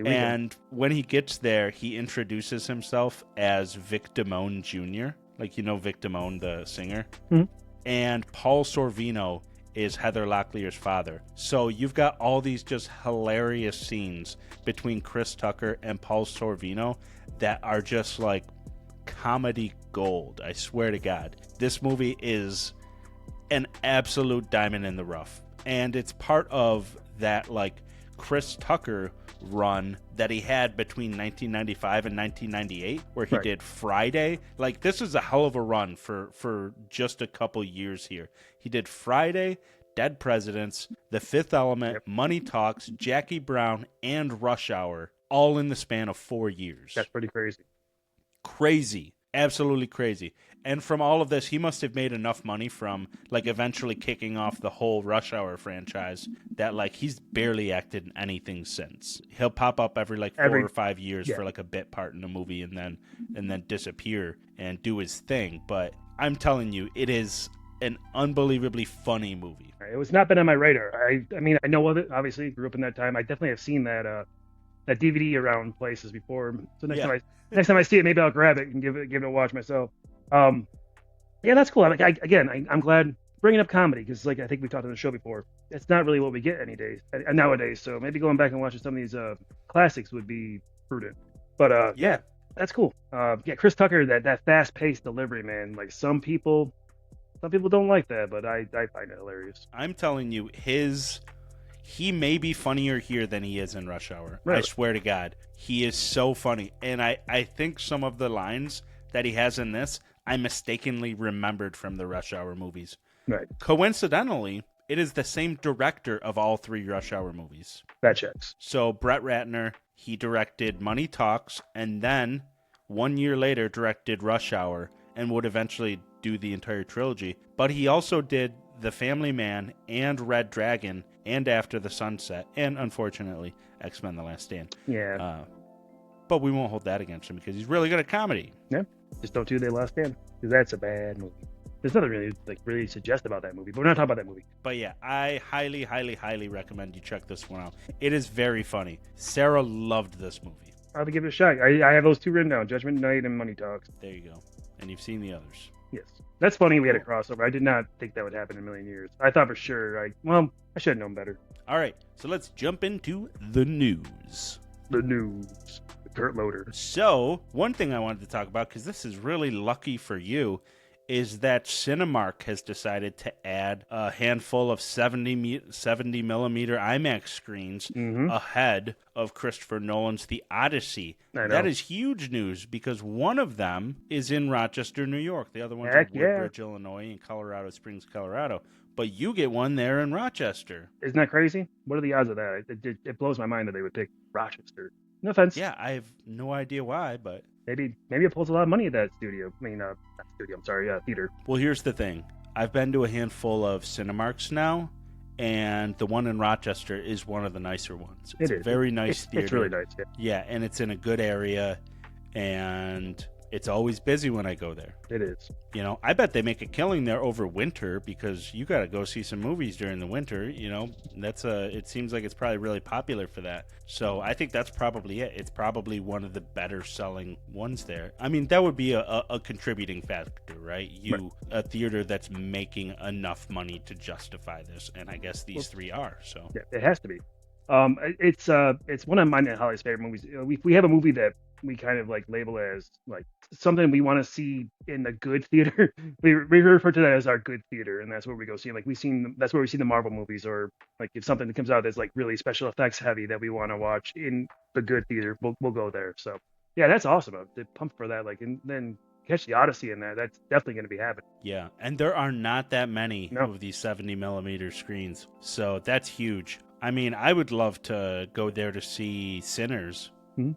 And when he gets there, he introduces himself as Vic Damone Jr. Like, you know, Vic Damone, the singer. Mm-hmm. And Paul Sorvino is Heather Locklear's father. So you've got all these just hilarious scenes between Chris Tucker and Paul Sorvino that are just like comedy gold. I swear to God. This movie is an absolute diamond in the rough. And it's part of that like Chris Tucker run that he had between 1995 and 1998 where he did Friday. Like, this is a hell of a run for just a couple years here. He did Friday, Dead Presidents, The Fifth Element, Money Talks, Jackie Brown, and Rush Hour, all in the span of 4 years. That's pretty crazy. Crazy. Absolutely crazy. And from all of this, he must have made enough money from, like, eventually kicking off the whole Rush Hour franchise that, like, he's barely acted in anything since. He'll pop up every 4 or 5 years for, like, a bit part in a movie and then disappear and do his thing. But I'm telling you, it is an unbelievably funny movie. It was not been on my radar. I mean, I know of it, obviously. Grew up in that time. I definitely have seen that DVD around places before. So next time I see it, maybe I'll grab it and give it a watch myself. Yeah, that's cool. I'm glad bringing up comedy because, like, I think we talked on the show before. It's not really what we get nowadays. So maybe going back and watching some of these classics would be prudent. But yeah, that's cool. Chris Tucker, that fast-paced delivery, man. Like, some people don't like that, but I find it hilarious. I'm telling you, he may be funnier here than he is in Rush Hour. Right. I swear to God. He is so funny. And I think some of the lines that he has in this, I mistakenly remembered from the Rush Hour movies. Right. Coincidentally, it is the same director of all 3 Rush Hour movies. That checks. So Brett Ratner, he directed Money Talks, and then 1 year later directed Rush Hour, and would eventually do the entire trilogy. But he also did The Family Man and Red Dragon and After the Sunset, and unfortunately, X-Men The Last Stand. Yeah. But we won't hold that against him because he's really good at comedy. Yeah. Just don't do They Last Stand, because that's a bad movie. There's nothing really suggest about that movie, but we're not talking about that movie. But yeah, I highly, highly, highly recommend you check this one out. It is very funny. Sarah loved this movie. I'll give it a shot. I have those 2 written down, Judgment Night and Money Talks. There you go. And you've seen the others. Yes. That's funny we had a crossover. I did not think that would happen in a million years. I thought for sure. I should have known better. All right, so let's jump into the news. The news. The Kurt Loder. So, one thing I wanted to talk about, because this is really lucky for you, is that Cinemark has decided to add a handful of 70 millimeter IMAX screens ahead of Christopher Nolan's The Odyssey. That is huge news because one of them is in Rochester, New York. The other one's in Woodbridge, Illinois, and Colorado Springs, Colorado. But you get one there in Rochester. Isn't that crazy? What are the odds of that? It blows my mind that they would pick Rochester. No offense. Yeah, I have no idea why, but maybe it pulls a lot of money at that studio. I mean, not studio. I'm sorry, theater. Well, here's the thing. I've been to a handful of Cinemarks now, and the one in Rochester is one of the nicer ones. It's a very nice theater. It's really nice. Yeah, and it's in a good area, and it's always busy when I go there. It is. You know, I bet they make a killing there over winter because you got to go see some movies during the winter. You know, it seems like it's probably really popular for that. So I think that's probably it. It's probably one of the better selling ones there. I mean, that would be a contributing factor, right? A theater that's making enough money to justify this, and I guess these three are. So yeah, it has to be. It's one of mine and Holly's favorite movies. We have a movie that we kind of like label as like something we want to see in the good theater. we refer to that as our good theater, and that's where we go see. Like that's where we see the Marvel movies, or like if something that comes out that's like really special effects heavy that we want to watch in the good theater, we'll go there. So yeah, that's awesome. I'm pumped for that. Like, and then catch the Odyssey in that. That's definitely going to be happening. Yeah, and there are not that many of these 70 millimeter screens, so that's huge. I mean, I would love to go there to see Sinners. Mm-hmm.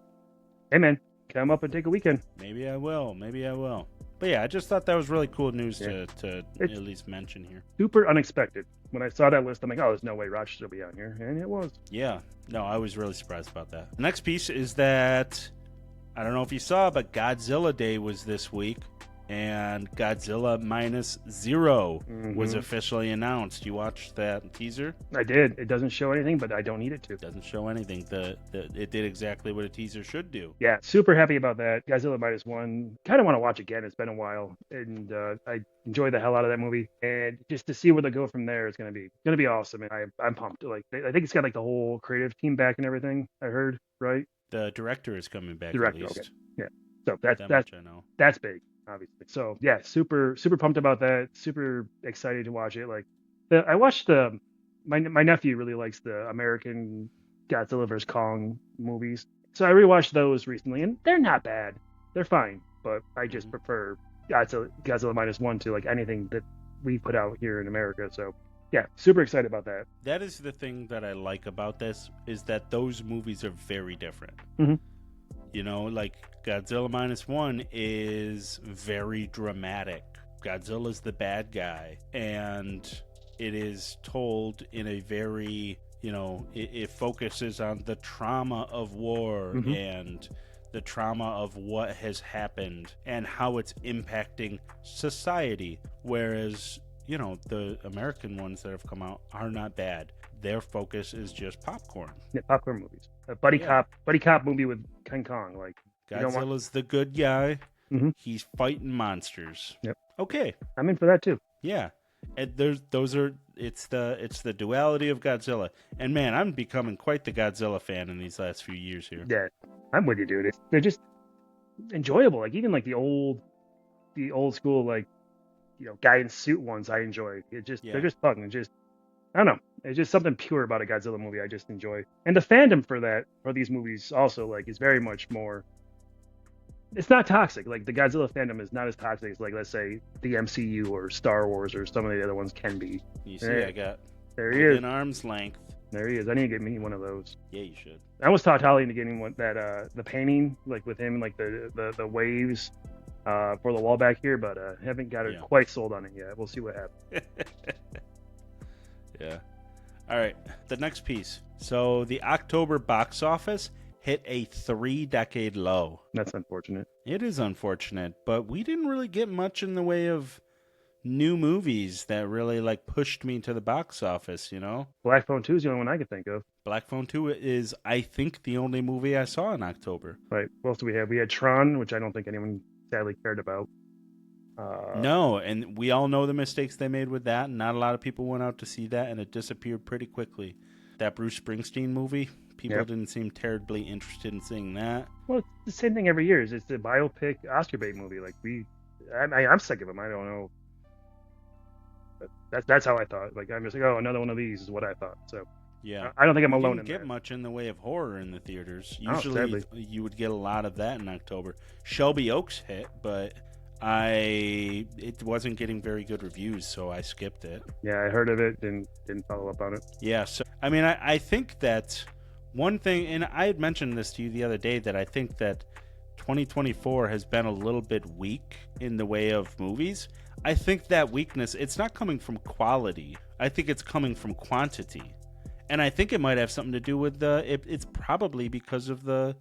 Hey, man, come up and take a weekend. Maybe I will. But yeah, I just thought that was really cool news to at least mention here. Super unexpected. When I saw that list, I'm like, oh, there's no way Rochester will be on here. And it was. Yeah. No, I was really surprised about that. The next piece is that, I don't know if you saw, but Godzilla Day was this week. And Godzilla -0 was officially announced. You watched that teaser? I did. It doesn't show anything, but I don't need it to. It doesn't show anything. It did exactly what a teaser should do. Yeah, super happy about that. Godzilla -1. Kind of want to watch again. It's been a while, and I enjoyed the hell out of that movie. And just to see where they go from there is gonna be awesome. And I'm pumped. Like, I think it's got like the whole creative team back and everything. I heard, right? The director is coming back. At least. Okay. Yeah. So that's much I know. That's big. Obviously. So yeah, super pumped about that. Super excited to watch it. Like, I watched my nephew really likes the American Godzilla vs Kong movies, so I rewatched those recently, and they're not bad. They're fine, but I just prefer Godzilla -1 to like anything that we put out here in America. So yeah, super excited about that. That is the thing that I like about this, is that those movies are very different. Mm-hmm. You know, like Godzilla -1 is very dramatic. Godzilla's the bad guy, and it is told in a very, you know, it focuses on the trauma of war and the trauma of what has happened and how it's impacting society. Whereas, you know, the American ones that have come out are not bad. Their focus is just popcorn. Yeah, popcorn movies. A buddy cop movie with King Kong. Like, Godzilla's the good guy. He's fighting monsters. Yep. Okay. I'm in for that too. Yeah. And it's the duality of Godzilla. And man, I'm becoming quite the Godzilla fan in these last few years here. Yeah. I'm with you, dude. They're just enjoyable. Like, even like the old school, like, you know, guy in suit ones I enjoy. They're just fun. And just, I don't know. It's just something pure about a Godzilla movie I just enjoy. And the fandom for these movies also, like, is very much more, it's not toxic. Like, the Godzilla fandom is not as toxic as, like, let's say the MCU or Star Wars or some of the other ones can be. You see, I got there he is. An arm's length. There he is. I need to get me one of those. Yeah, you should. I almost talked Holly into getting one the painting, like with him, like the waves for the wall back here, but haven't got it quite sold on it yet. We'll see what happens. Yeah. All right. The next piece. So the October box office hit a 3-decade low. That's unfortunate. It is unfortunate, but we didn't really get much in the way of new movies that really like pushed me to the box office, you know? Black Phone 2 is the only one I could think of. Black Phone 2 is, I think, the only movie I saw in October. Right. What else do we have? We had Tron, which I don't think anyone sadly cared about. No, and we all know the mistakes they made with that. Not a lot of people went out to see that, and it disappeared pretty quickly. That Bruce Springsteen movie, people didn't seem terribly interested in seeing that. Well, it's the same thing every year. It's the Bio-Pic Oscar bait movie. Like, I'm sick of them. I don't know. But that's how I thought. Like I'm just like, oh, another one of these is what I thought. So Yeah. I don't think I'm We alone didn't in get that. much in the way of horror in the theaters. Oh, Usually sadly. you would get a lot of that in October. Shelby Oaks hit, but it wasn't getting very good reviews, so I skipped it. Yeah, I heard of it, didn't follow up on it. Yeah, so I mean I think that one thing, and I had mentioned this to you the other day, that I think that 2024 has been a little bit weak in the way of movies. I think that weakness, it's not coming from quality. I think it's coming from quantity. And I think it might have something to do with it's probably because of the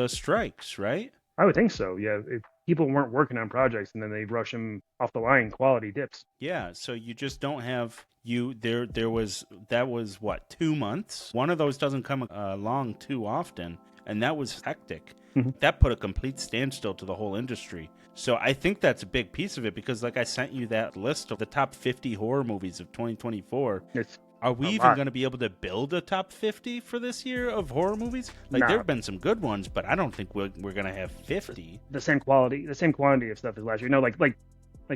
strikes, right? I would think so. Yeah, if people weren't working on projects and then they rush them off the line, quality dips. Yeah, so you just don't have there was that was what, 2 months? One of those doesn't come along too often, and that was hectic. Mhm. That put a complete standstill to the whole industry. So I think that's a big piece of it, because like I sent you that list of the top 50 horror movies of 2024. It's Are we a even lot. going to be able to build a top 50 for this year of horror movies? Like, Nah. there have been some good ones, but I don't think we're going to have 50. The same quality, the same quantity of stuff as last year. No, like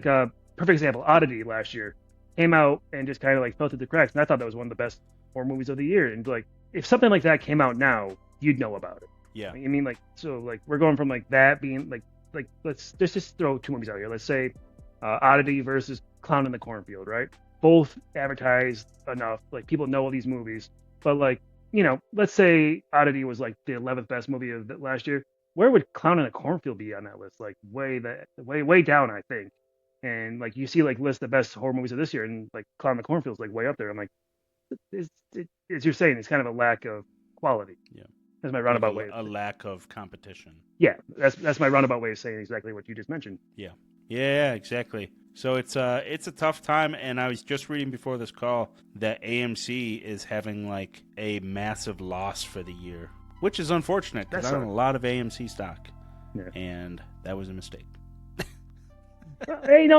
a perfect example, Oddity last year came out and just kind of like fell through the cracks, and I thought that was one of the best horror movies of the year. And like, if something like that came out now, you'd know about it. Yeah. I mean, like, so like we're going from like that being like let's just throw two movies out here. Let's say Oddity versus Clown in the Cornfield, right? Both advertised enough, like people know all these movies, but like, let's say Oddity was like the 11th best movie of last year. Where would Clown in the Cornfield be on that list? Like way down, I think. And like you see like list the best horror movies of this year, and like Clown in the Cornfield's like way up there. I'm like, as you're saying, it's kind of a lack of quality. Yeah. That's my roundabout way. A lack of competition. Yeah, that's my roundabout way of saying exactly what you just mentioned. Yeah. Yeah, exactly. So it's a tough time, and I was just reading before this call that AMC is having like a massive loss for the year, which is unfortunate because I own a lot of AMC stock, and that was a mistake. Hey,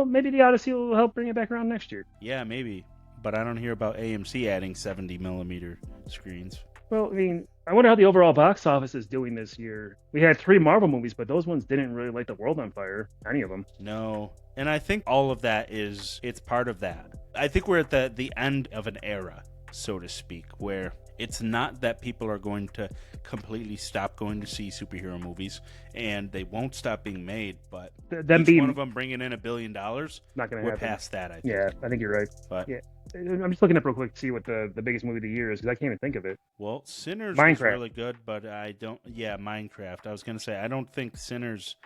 maybe the Odyssey will help bring it back around next year. Yeah, maybe, but I don't hear about AMC adding 70 millimeter screens. Well, I mean, I wonder how the overall box office is doing this year. We had 3 Marvel movies, but those ones didn't really light the world on fire. Any of them. No. And I think all of that it's part of that. I think we're at the end of an era, so to speak, where it's not that people are going to completely stop going to see superhero movies, and they won't stop being made, but one of them bringing in $1 billion, not going to happen. We're past that, I think. Yeah, I think you're right. But yeah, I'm just looking up real quick to see what the biggest movie of the year is, because I can't even think of it. Well, Sinners Minecraft was really good, but I don't... Yeah, Minecraft. I was going to say, I don't think Sinners...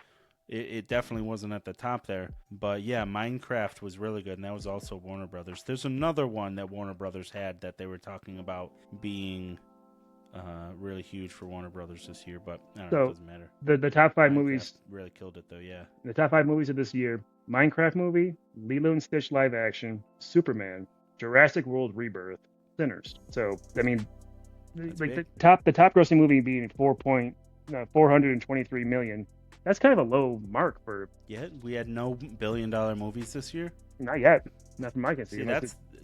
It definitely wasn't at the top there. But yeah, Minecraft was really good, and that was also Warner Brothers. There's another one that Warner Brothers had that they were talking about being really huge for Warner Brothers this year, but I don't know, it doesn't matter. The top 5 Minecraft movies... really killed it, though, yeah. The top 5 movies of this year: Minecraft movie, Lilo and Stitch live action, Superman, Jurassic World Rebirth, Sinners. So, I mean, like the top grossing movie being 423 million. That's kind of a low mark for... Yeah, we had no billion-dollar movies this year? Not yet. Not from my can see.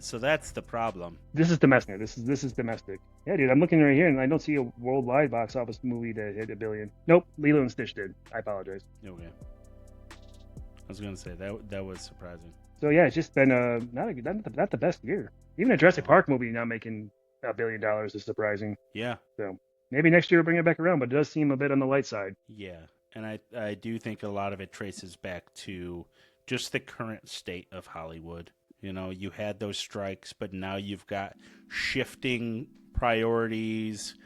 So that's the problem. This is domestic. This is domestic. Yeah, dude, I'm looking right here, and I don't see a worldwide box office movie that hit $1 billion. Nope, Lilo and Stitch did. I apologize. Okay. I was going to say, that was surprising. So yeah, it's just been not the best year. Even a Jurassic Park movie now making $1 billion is surprising. Yeah. So maybe next year we'll bring it back around, but it does seem a bit on the light side. Yeah. And I do think a lot of it traces back to just the current state of Hollywood. You know, you had those strikes, but now you've got shifting priorities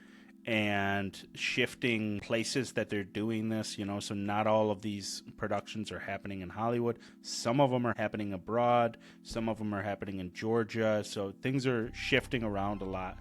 and shifting places that they're doing this, so not all of these productions are happening in Hollywood. Some of them are happening abroad. Some of them are happening in Georgia. So things are shifting around a lot.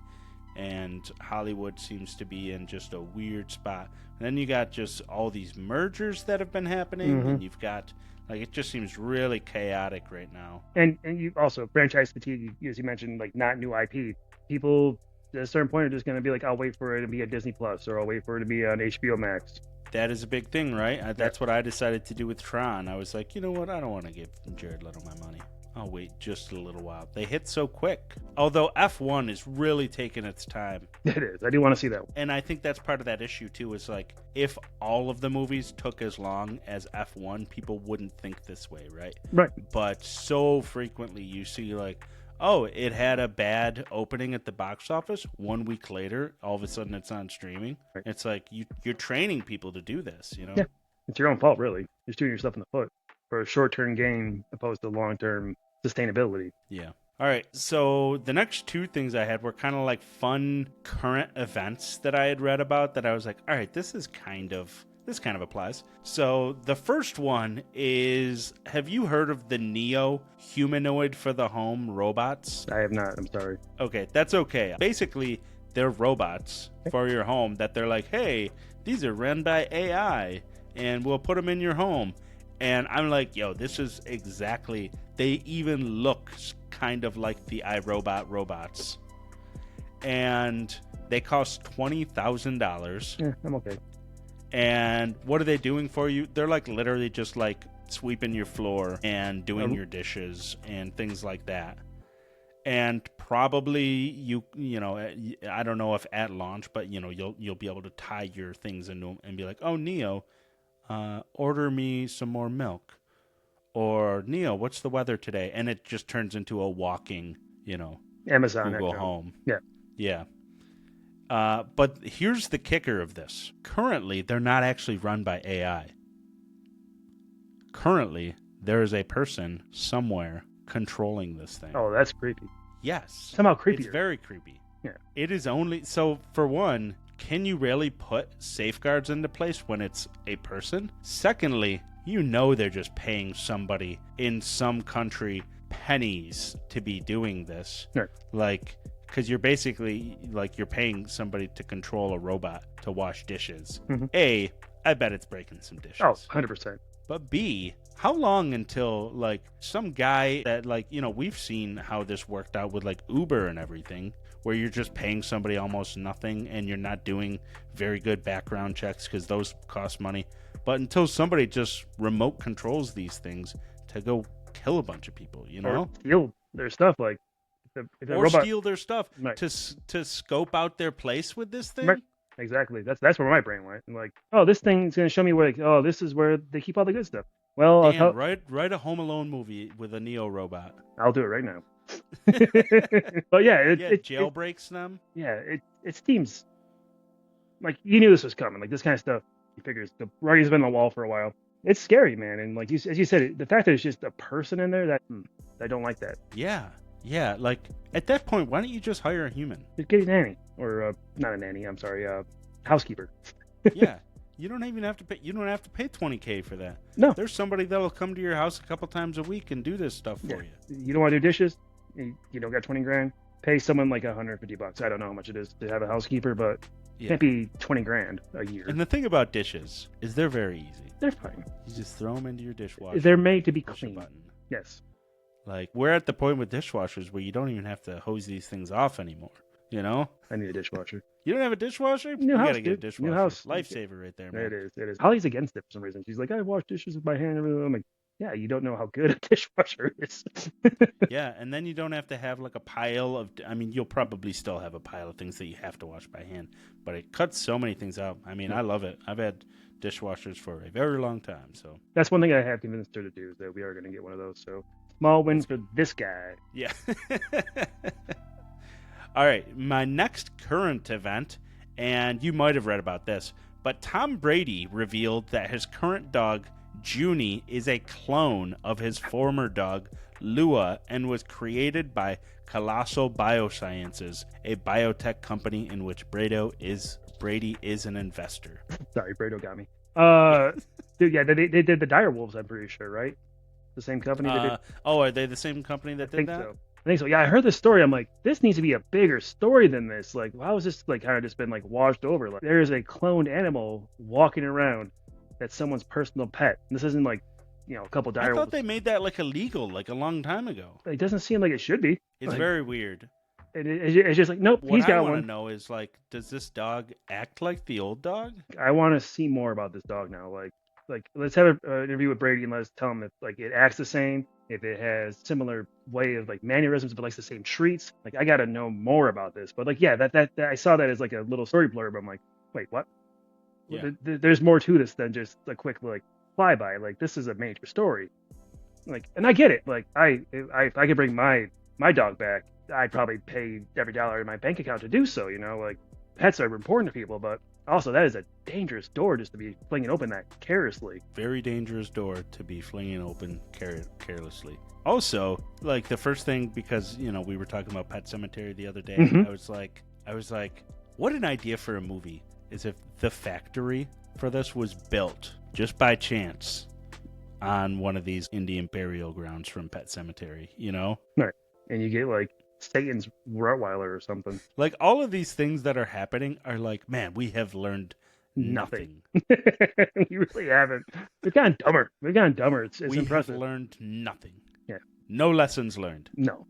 And Hollywood seems to be in just a weird spot. And then you got just all these mergers that have been happening, and you've got, like, it just seems really chaotic right now. And you also, franchise fatigue, as you mentioned, like, not new IP. People at a certain point are just going to be like, I'll wait for it to be a Disney Plus, or I'll wait for it to be on HBO Max. That is a big thing, right? That's what I decided to do with Tron. I was like, you know what? I don't want to give Jared Leto my money. Oh, wait, just a little while. They hit so quick. Although F1 is really taking its time. It is. I do want to see that one. And I think that's part of that issue, too, is like, if all of the movies took as long as F1, people wouldn't think this way, right? Right. But so frequently you see, like, oh, it had a bad opening at the box office. 1 week later, all of a sudden it's on streaming. Right. It's like you're training people to do this, you know? Yeah. It's your own fault, really. You're shooting yourself in the foot for a short-term gain opposed to long-term sustainability. Yeah. All right. So the next two things I had were kind of like fun current events that I had read about that I was like, all right, this kind of applies. So the first one is, have you heard of the Neo humanoid for the home robots? I have not. I'm sorry. Okay, that's okay. Basically, they're robots for your home that they're like, hey, these are run by AI and we'll put them in your home. And I'm like, yo, this is exactly, they even look kind of like the iRobot robots. And they cost $20,000. Yeah, I'm okay. And what are they doing for you? They're like literally just like sweeping your floor and doing your dishes and things like that. And probably you know, I don't know if at launch, but you know, you'll be able to tie your things into them and be like, oh, Neo, order me some more milk. Or, Neo, what's the weather today? And it just turns into a walking, you know, Amazon Google Echo. Home. Yeah. Yeah. But here's the kicker of this. Currently, they're not actually run by AI. Currently, there is a person somewhere controlling this thing. Oh, that's creepy. Yes. Somehow creepier. It's very creepy. Yeah. It is only... So, for one, can you really put safeguards into place when it's a person? Secondly, you know they're just paying somebody in some country pennies to be doing this. Right. Like... Because you're basically, like, you're paying somebody to control a robot to wash dishes. Mm-hmm. A, I bet it's breaking some dishes. Oh, 100%. But B, how long until, like, some guy that, like, you know, we've seen how this worked out with, like, Uber and everything, where you're just paying somebody almost nothing and you're not doing very good background checks because those cost money. But until somebody just remote controls these things to go kill a bunch of people, you know? Or steal their stuff, like, if or robot... steal their stuff, right. to scope out their place with this thing. Right. Exactly. That's where my brain went. I'm like, oh, this thing's gonna show me where. Like, oh, this is where they keep all the good stuff. Well, Dan, write a Home Alone movie with a Neo robot. I'll do it right now. But yeah, it jailbreaks them. Yeah, it seems like you knew this was coming. Like this kind of stuff, you figures the writing's been on the wall for a while. It's scary, man. And like as you said, the fact that it's just a person in there, that I don't like that. Yeah, like, at that point, why don't you just hire a human? Just get a nanny. Or, not a nanny, I'm sorry, housekeeper. Yeah, you don't even have to pay, $20K for that. No. There's somebody that'll come to your house a couple times a week and do this stuff for you. You don't want to do dishes? You don't got 20 grand? Pay someone like $150. I don't know how much it is to have a housekeeper, but it can't be 20 grand a year. And the thing about dishes is they're very easy. They're fine. You just throw them into your dishwasher. They're made to be clean. Yes. Like, we're at the point with dishwashers where you don't even have to hose these things off anymore, you know? I need a dishwasher. You don't have a dishwasher? New you house, gotta get a dude. dishwasher. New house. Lifesaver right there, man. It is. Holly's against it for some reason. She's like, I wash dishes with my hand. I'm like, yeah, you don't know how good a dishwasher is. Yeah, and then you don't have to have, like, a pile of... I mean, you'll probably still have a pile of things that you have to wash by hand, but it cuts so many things out. I mean, I love it. I've had dishwashers for a very long time, so... That's one thing I have convinced her to do, is that we are going to get one of those, so... Small wins for this guy. Yeah. All right, my next current event, and you might have read about this, but Tom Brady revealed that his current dog, Junie, is a clone of his former dog, Lua, and was created by Colossal Biosciences, a biotech company in which Brady is an investor. Sorry, Brady got me. Dude, yeah, they did the Dire Wolves, I'm pretty sure, right? The same company that did... Oh, are they the same company that did that? So. I think so. Yeah, I heard this story. I'm like, this needs to be a bigger story than this. Like, how has this like kind of just been like washed over? Like, there is a cloned animal walking around that's someone's personal pet. And this isn't like, a couple dire wolves. I thought they made that like illegal like a long time ago. It doesn't seem like it should be. It's very weird. It's just like, nope, he's got one. What I want to know is, like, does this dog act like the old dog? I want to see more about this dog now. Like let's have an interview with Brady and let's tell him that like it acts the same. if it has similar way of like mannerisms, but likes the same treats. Like I got to know more about this. But like, yeah, that I saw that as like a little story blurb. I'm like, wait, what? Yeah. There's more to this than just a quick like flyby. Like this is a major story. Like, and I get it. Like if I could bring my dog back, I'd probably pay every dollar in my bank account to do so. You know, like pets are important to people, but also that is a dangerous door just to be flinging open that carelessly. Very dangerous door to be flinging open carelessly. Also, like the first thing, because we were talking about Pet Sematary the other day, Mhm. I was like, what an idea for a movie is if the factory for this was built just by chance on one of these Indian burial grounds from Pet Sematary, Right. And you get like Satan's Rottweiler or something. Like all of these things that are happening are like, man, we have learned nothing. You really haven't. We've gotten dumber. It's we impressive. have learned nothing. Yeah. No lessons learned. No.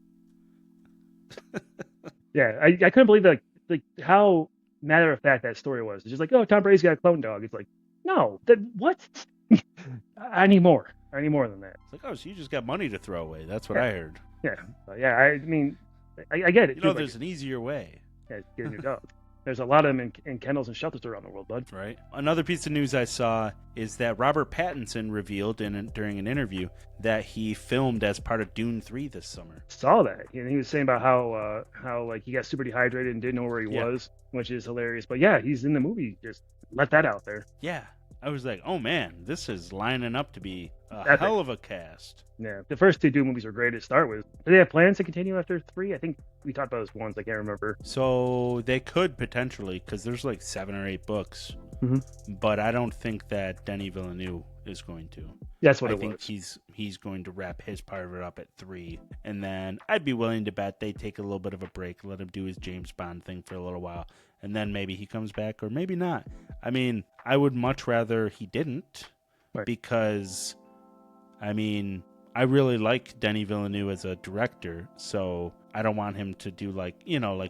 Yeah, I couldn't believe like how matter of fact that story was. It's just like, oh, Tom Brady's got a clone dog. It's like, no, what? I need more. I need more than that. It's like, oh, so you just got money to throw away. That's what I heard. Yeah, yeah. I mean, I get it. There's an easier way. Yeah, get a new dog. There's a lot of them in kennels and shelters around the world, bud. Right. Another piece of news I saw is that Robert Pattinson revealed during an interview that he filmed as part of Dune 3 this summer. Saw that. And he was saying about how like he got super dehydrated and didn't know where he was, which is hilarious. But yeah, he's in the movie. Just let that out there. Yeah. I was like, oh man, this is lining up to be a Epic. hell of a cast. Yeah, the first two Dune movies were great to start with. Do they have plans to continue after 3? I think we talked about this once. I can't remember. So they could potentially, because there's like 7 or 8 books. Mm-hmm. But I don't think that Denis Villeneuve is going to. That's what I it think was. he's going to wrap his part of it up at 3, and then I'd be willing to bet they take a little bit of a break, let him do his James Bond thing for a little while, and then maybe he comes back, or maybe not. I mean, I would much rather he didn't, Right. because, I mean, I really like Denis Villeneuve as a director, so I don't want him to do like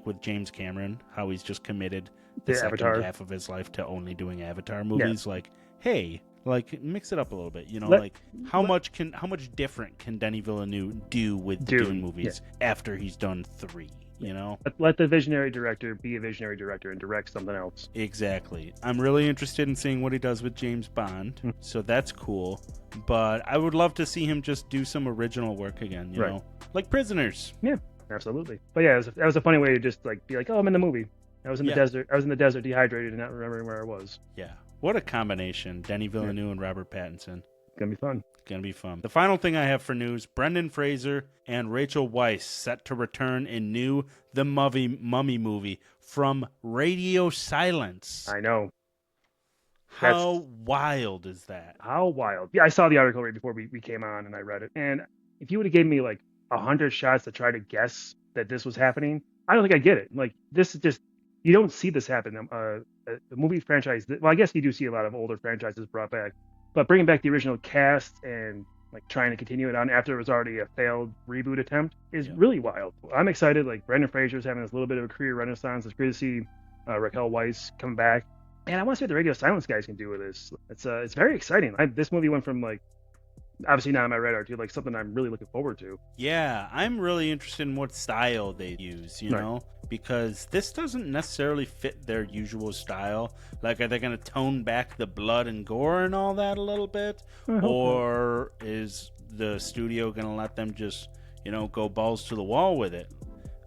with James Cameron, how he's just committed the second Avatar. half of his life to only doing Avatar movies. Yeah. Like, hey, like mix it up a little bit, how much different can Denis Villeneuve do with the Dune movies after he's done 3? Let the visionary director be a visionary director and direct something else. Exactly. I'm really interested in seeing what he does with James Bond, so that's cool. But I would love to see him just do some original work again, you know, like Prisoners. Yeah, absolutely. But yeah, that was a funny way to just like be like, oh, I'm in the movie. I was in the desert. I was in the desert, dehydrated, and not remembering where I was. Yeah. What a combination, Denis Villeneuve and Robert Pattinson. Gonna be fun. Gonna be fun. The final thing I have for news: Brendan Fraser and Rachel Weisz set to return in new The Mummy movie from radio silence. I know. How wild is that? How wild! Yeah, I saw the article right before we came on, and I read it. And if you would have given me like 100 shots to try to guess that this was happening, I don't think I get it. Like this is just, you don't see this happen. The movie franchise. Well, I guess you do see a lot of older franchises brought back. But bringing back the original cast and like trying to continue it on after it was already a failed reboot attempt is really wild. I'm excited. Like Brendan Fraser's having this little bit of a career renaissance. It's great to see Raquel Weisz come back. And I want to see what the radio silence guys can do with this. It's very exciting. This movie went from like obviously not on my radar to like something I'm really looking forward to. Yeah, I'm really interested in what style they use, you know, because this doesn't necessarily fit their usual style. Like, are they going to tone back the blood and gore and all that a little bit? Or is the studio going to let them just, go balls to the wall with it?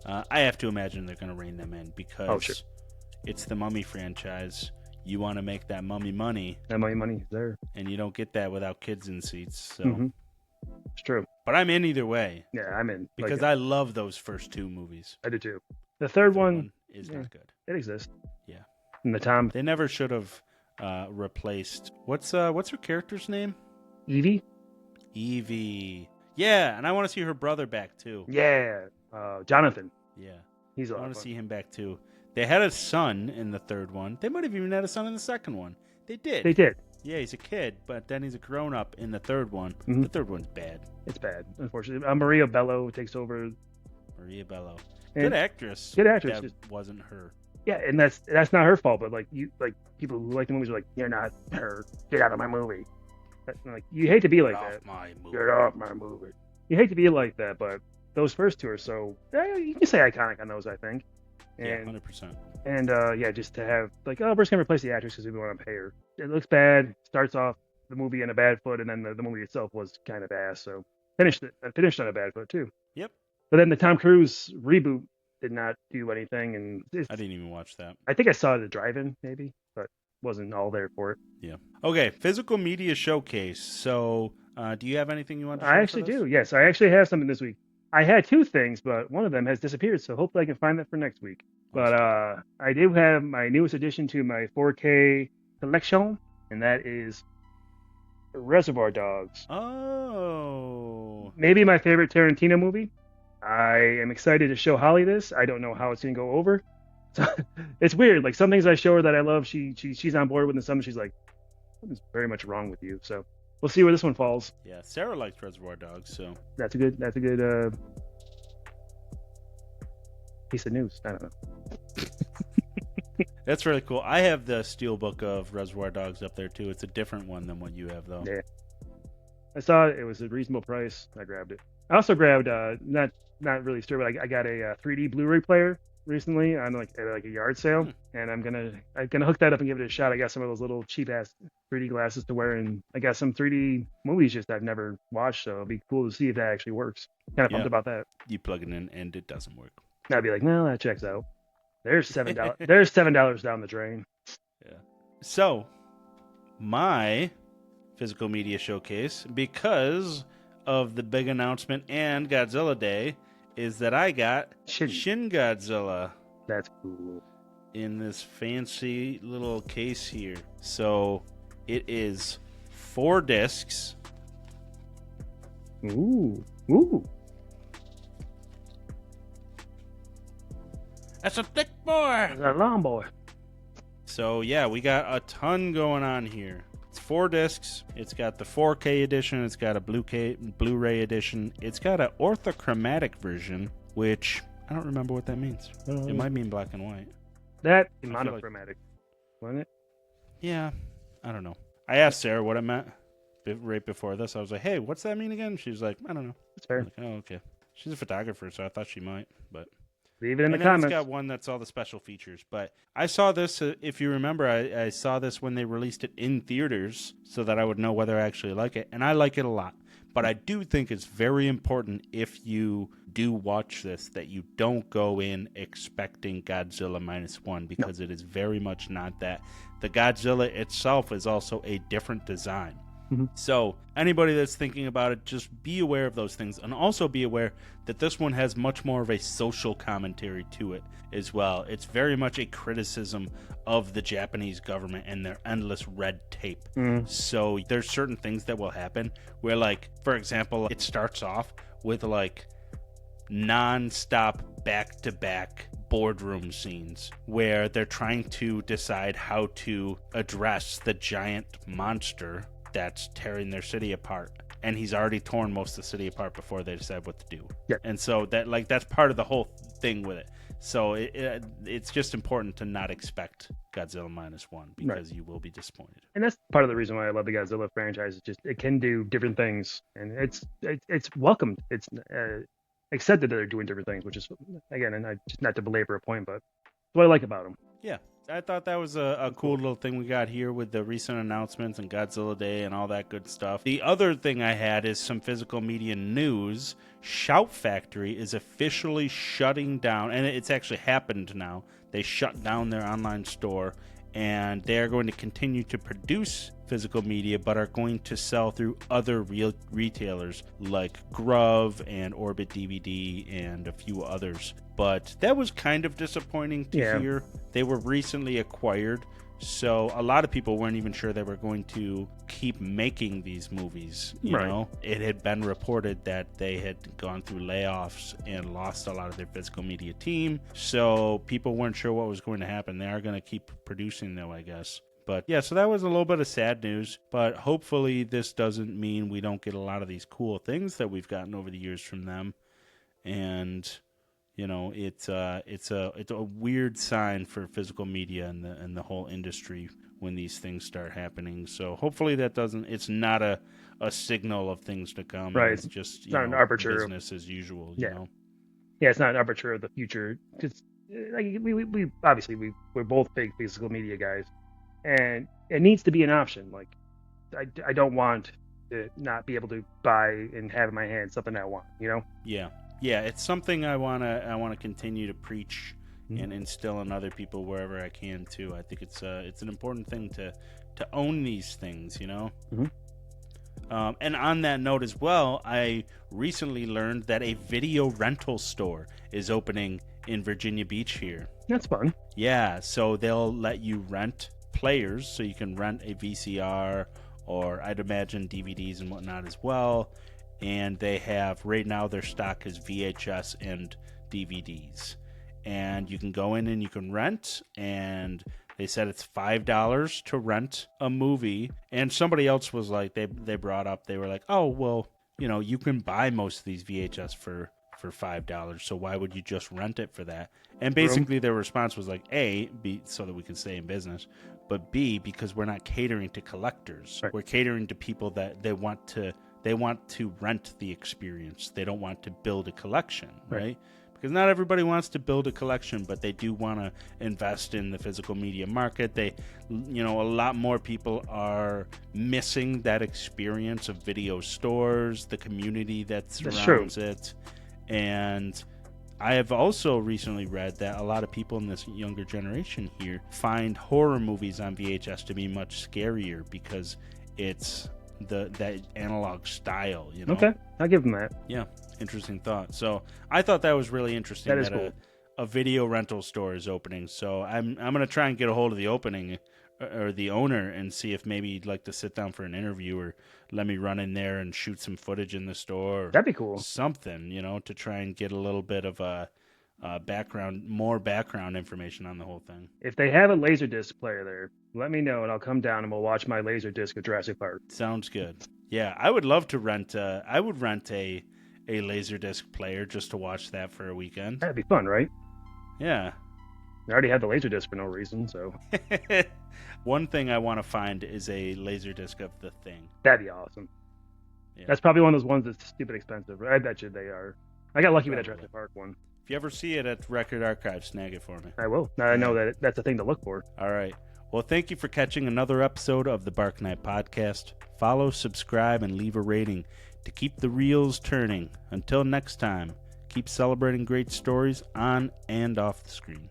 I have to imagine they're going to rein them in because it's the Mummy franchise. You want to make that mummy money. That money is there. And you don't get that without kids in seats. So it's true. But I'm in either way. Yeah, I'm in. Because I love those first 2 movies. I do too. The third one is not good. It exists. Yeah. And the Tom. They never should have replaced. What's her character's name? Evie. Yeah, and I want to see her brother back too. Yeah. Jonathan. Yeah. I want to see him back too. They had a son in the third one. They might have even had a son in the second one. They did. Yeah, he's a kid, but then he's a grown-up in the third one. The third one's bad. It's bad, unfortunately. Maria Bello takes over. Maria Bello. Good actress. Good actress. That wasn't her. Yeah, and that's not her fault, but people who like the movies are like, you're not her. Get out of my movie. Like, you hate to be like that. My movie. Get off my movie. you hate to be like that, but those first two are so you can say iconic on those, I think. Yeah, And 100%. and yeah, just to have like, oh, we're just gonna replace the actress because we want to pay her. It looks bad. Starts off the movie on a bad foot, and then the movie itself was kind of ass. So finished on a bad foot too. Yep. But then the Tom Cruise reboot did not do anything, and I didn't even watch that. I think I saw it at the drive-in maybe, but wasn't all there for it. Yeah. Okay, physical media showcase. So, do you have anything you want to share? I actually do. Yes, I actually have something this week. I had two things, but one of them has disappeared, so hopefully I can find that for next week. But I do have my newest addition to my 4K collection, and that is Reservoir Dogs. Oh. Maybe my favorite Tarantino movie. I am excited to show Holly this. I don't know how it's going to go over. So, it's weird. Like, some things I show her that I love, she's on board with, and some she's like, something's very much wrong with you. So we'll see where this one falls. Yeah, Sarah likes Reservoir Dogs, so that's a good piece of news. I don't know. That's really cool. I have the Steelbook of Reservoir Dogs up there too. It's a different one than what you have, though. Yeah, I saw it. It was a reasonable price. I grabbed it. I also grabbed not really sure, but I got a 3D Blu-ray player recently on like a yard sale, and I'm gonna hook that up and give it a shot. I got some of those little cheap ass 3D glasses to wear, and I got some 3D movies just I've never watched, so it'll be cool to see if that actually works. Kind of pumped about that. You plug it in and it doesn't work. I'd be like, no, that checks out. There's $7. There's $7 down the drain. Yeah. So, my physical media showcase, because of the big announcement and Godzilla Day, is that I got Shin Godzilla. That's cool. In this fancy little case here. So, it is 4 discs. Ooh. That's a thick boy. That's a long boy. So, yeah, we got a ton going on here. It's 4 discs. It's got the 4K edition. It's got a Blu-ray edition. It's got an orthochromatic version, which I don't remember what that means. It might mean black and white. That monochromatic, wasn't it? Yeah, I don't know. I asked Sarah what it meant right before this. I was like, hey, what's that mean again? She was like, I don't know. That's fair. Like, oh, okay. She's a photographer, so I thought she might, but... Leave it in the comments. It's got one that's all the special features. But I saw this, if you remember, I saw this when they released it in theaters so that I would know whether I actually like it. And I like it a lot. But I do think it's very important if you do watch this that you don't go in expecting Godzilla -1 because it is very much not that. The Godzilla itself is also a different design. Mm-hmm. So anybody that's thinking about it, just be aware of those things, and also be aware that this one has much more of a social commentary to it as well. It's very much a criticism of the Japanese government and their endless red tape. So there's certain things that will happen where, like, for example, it starts off with like non-stop back-to-back boardroom scenes where they're trying to decide how to address the giant monster that's tearing their city apart, and he's already torn most of the city apart before they decide what to do. And so that's part of the whole thing with it. So it's just important to not expect Godzilla -1 because you will be disappointed. And that's part of the reason why I love the Godzilla franchise. It's just it can do different things, and it's welcomed. It's accepted that they're doing different things, which is, again, and just not to belabor a point, but that's what I like about them. Yeah. I thought that was a cool little thing we got here with the recent announcements and Godzilla Day and all that good stuff. The other thing I had is some physical media news. Shout Factory is officially shutting down, and it's actually happened now. They shut down their online store, and they are going to continue to produce physical media, but are going to sell through other real retailers like Grove and Orbit DVD and a few others. But that was kind of disappointing to hear. They were recently acquired, so a lot of people weren't even sure they were going to keep making these movies. You know, it had been reported that they had gone through layoffs and lost a lot of their physical media team, so people weren't sure what was going to happen. They are going to keep producing, though, I guess. But yeah, so that was a little bit of sad news, but hopefully this doesn't mean we don't get a lot of these cool things that we've gotten over the years from them. And it's a weird sign for physical media and the whole industry when these things start happening. So hopefully it's not a signal of things to come. Right. It's just not an arbiter business as usual. Yeah, it's not an arbiter of the future, because like we obviously we're both big physical media guys, and it needs to be an option. Like I don't want to not be able to buy and have in my hand something I want. Yeah, it's something I wanna continue to preach and instill in other people wherever I can too. I think it's an important thing to own these things, Mm-hmm. And on that note as well, I recently learned that a video rental store is opening in Virginia Beach here. That's fun. Yeah, so they'll let you rent players, so you can rent a VCR or I'd imagine DVDs and whatnot as well. And they have, right now their stock is VHS and DVDs. And you can go in and you can rent, and they said it's $5 to rent a movie. And somebody else was like, they brought up, they were like, oh, well, you can buy most of these VHS for $5, so why would you just rent it for that? And basically their response was like, A, B, so that we can stay in business, but B, because we're not catering to collectors. Right. We're catering to people that they want to rent the experience. They don't want to build a collection, right? Because not everybody wants to build a collection, but they do want to invest in the physical media market. A lot more people are missing that experience of video stores, the community that surrounds it. And I have also recently read that a lot of people in this younger generation here find horror movies on VHS to be much scarier because it's that analog style, Okay, I'll give them that. Yeah, interesting thought. So I thought that was really interesting. That is cool. A video rental store is opening. So I'm gonna try and get a hold of the opening or the owner and see if maybe he'd like to sit down for an interview or let me run in there and shoot some footage in the store. That'd be cool. Something, to try and get a little bit of more background information on the whole thing. If they have a Laserdisc player there, let me know and I'll come down and we'll watch my Laserdisc of Jurassic Park. Sounds good. Yeah, I would love to rent. I would rent a Laserdisc player just to watch that for a weekend. That'd be fun, right? Yeah. I already have the Laserdisc for no reason, so. One thing I want to find is a Laserdisc of The Thing. That'd be awesome. Yeah. That's probably one of those ones that's stupid expensive. I bet you they are. I got lucky with that Jurassic Park one. If you ever see it at Record Archive, snag it for me. I will. Now I know that's a thing to look for. All right. Well, thank you for catching another episode of the Bark Night Podcast. Follow, subscribe, and leave a rating to keep the reels turning. Until next time, keep celebrating great stories on and off the screen.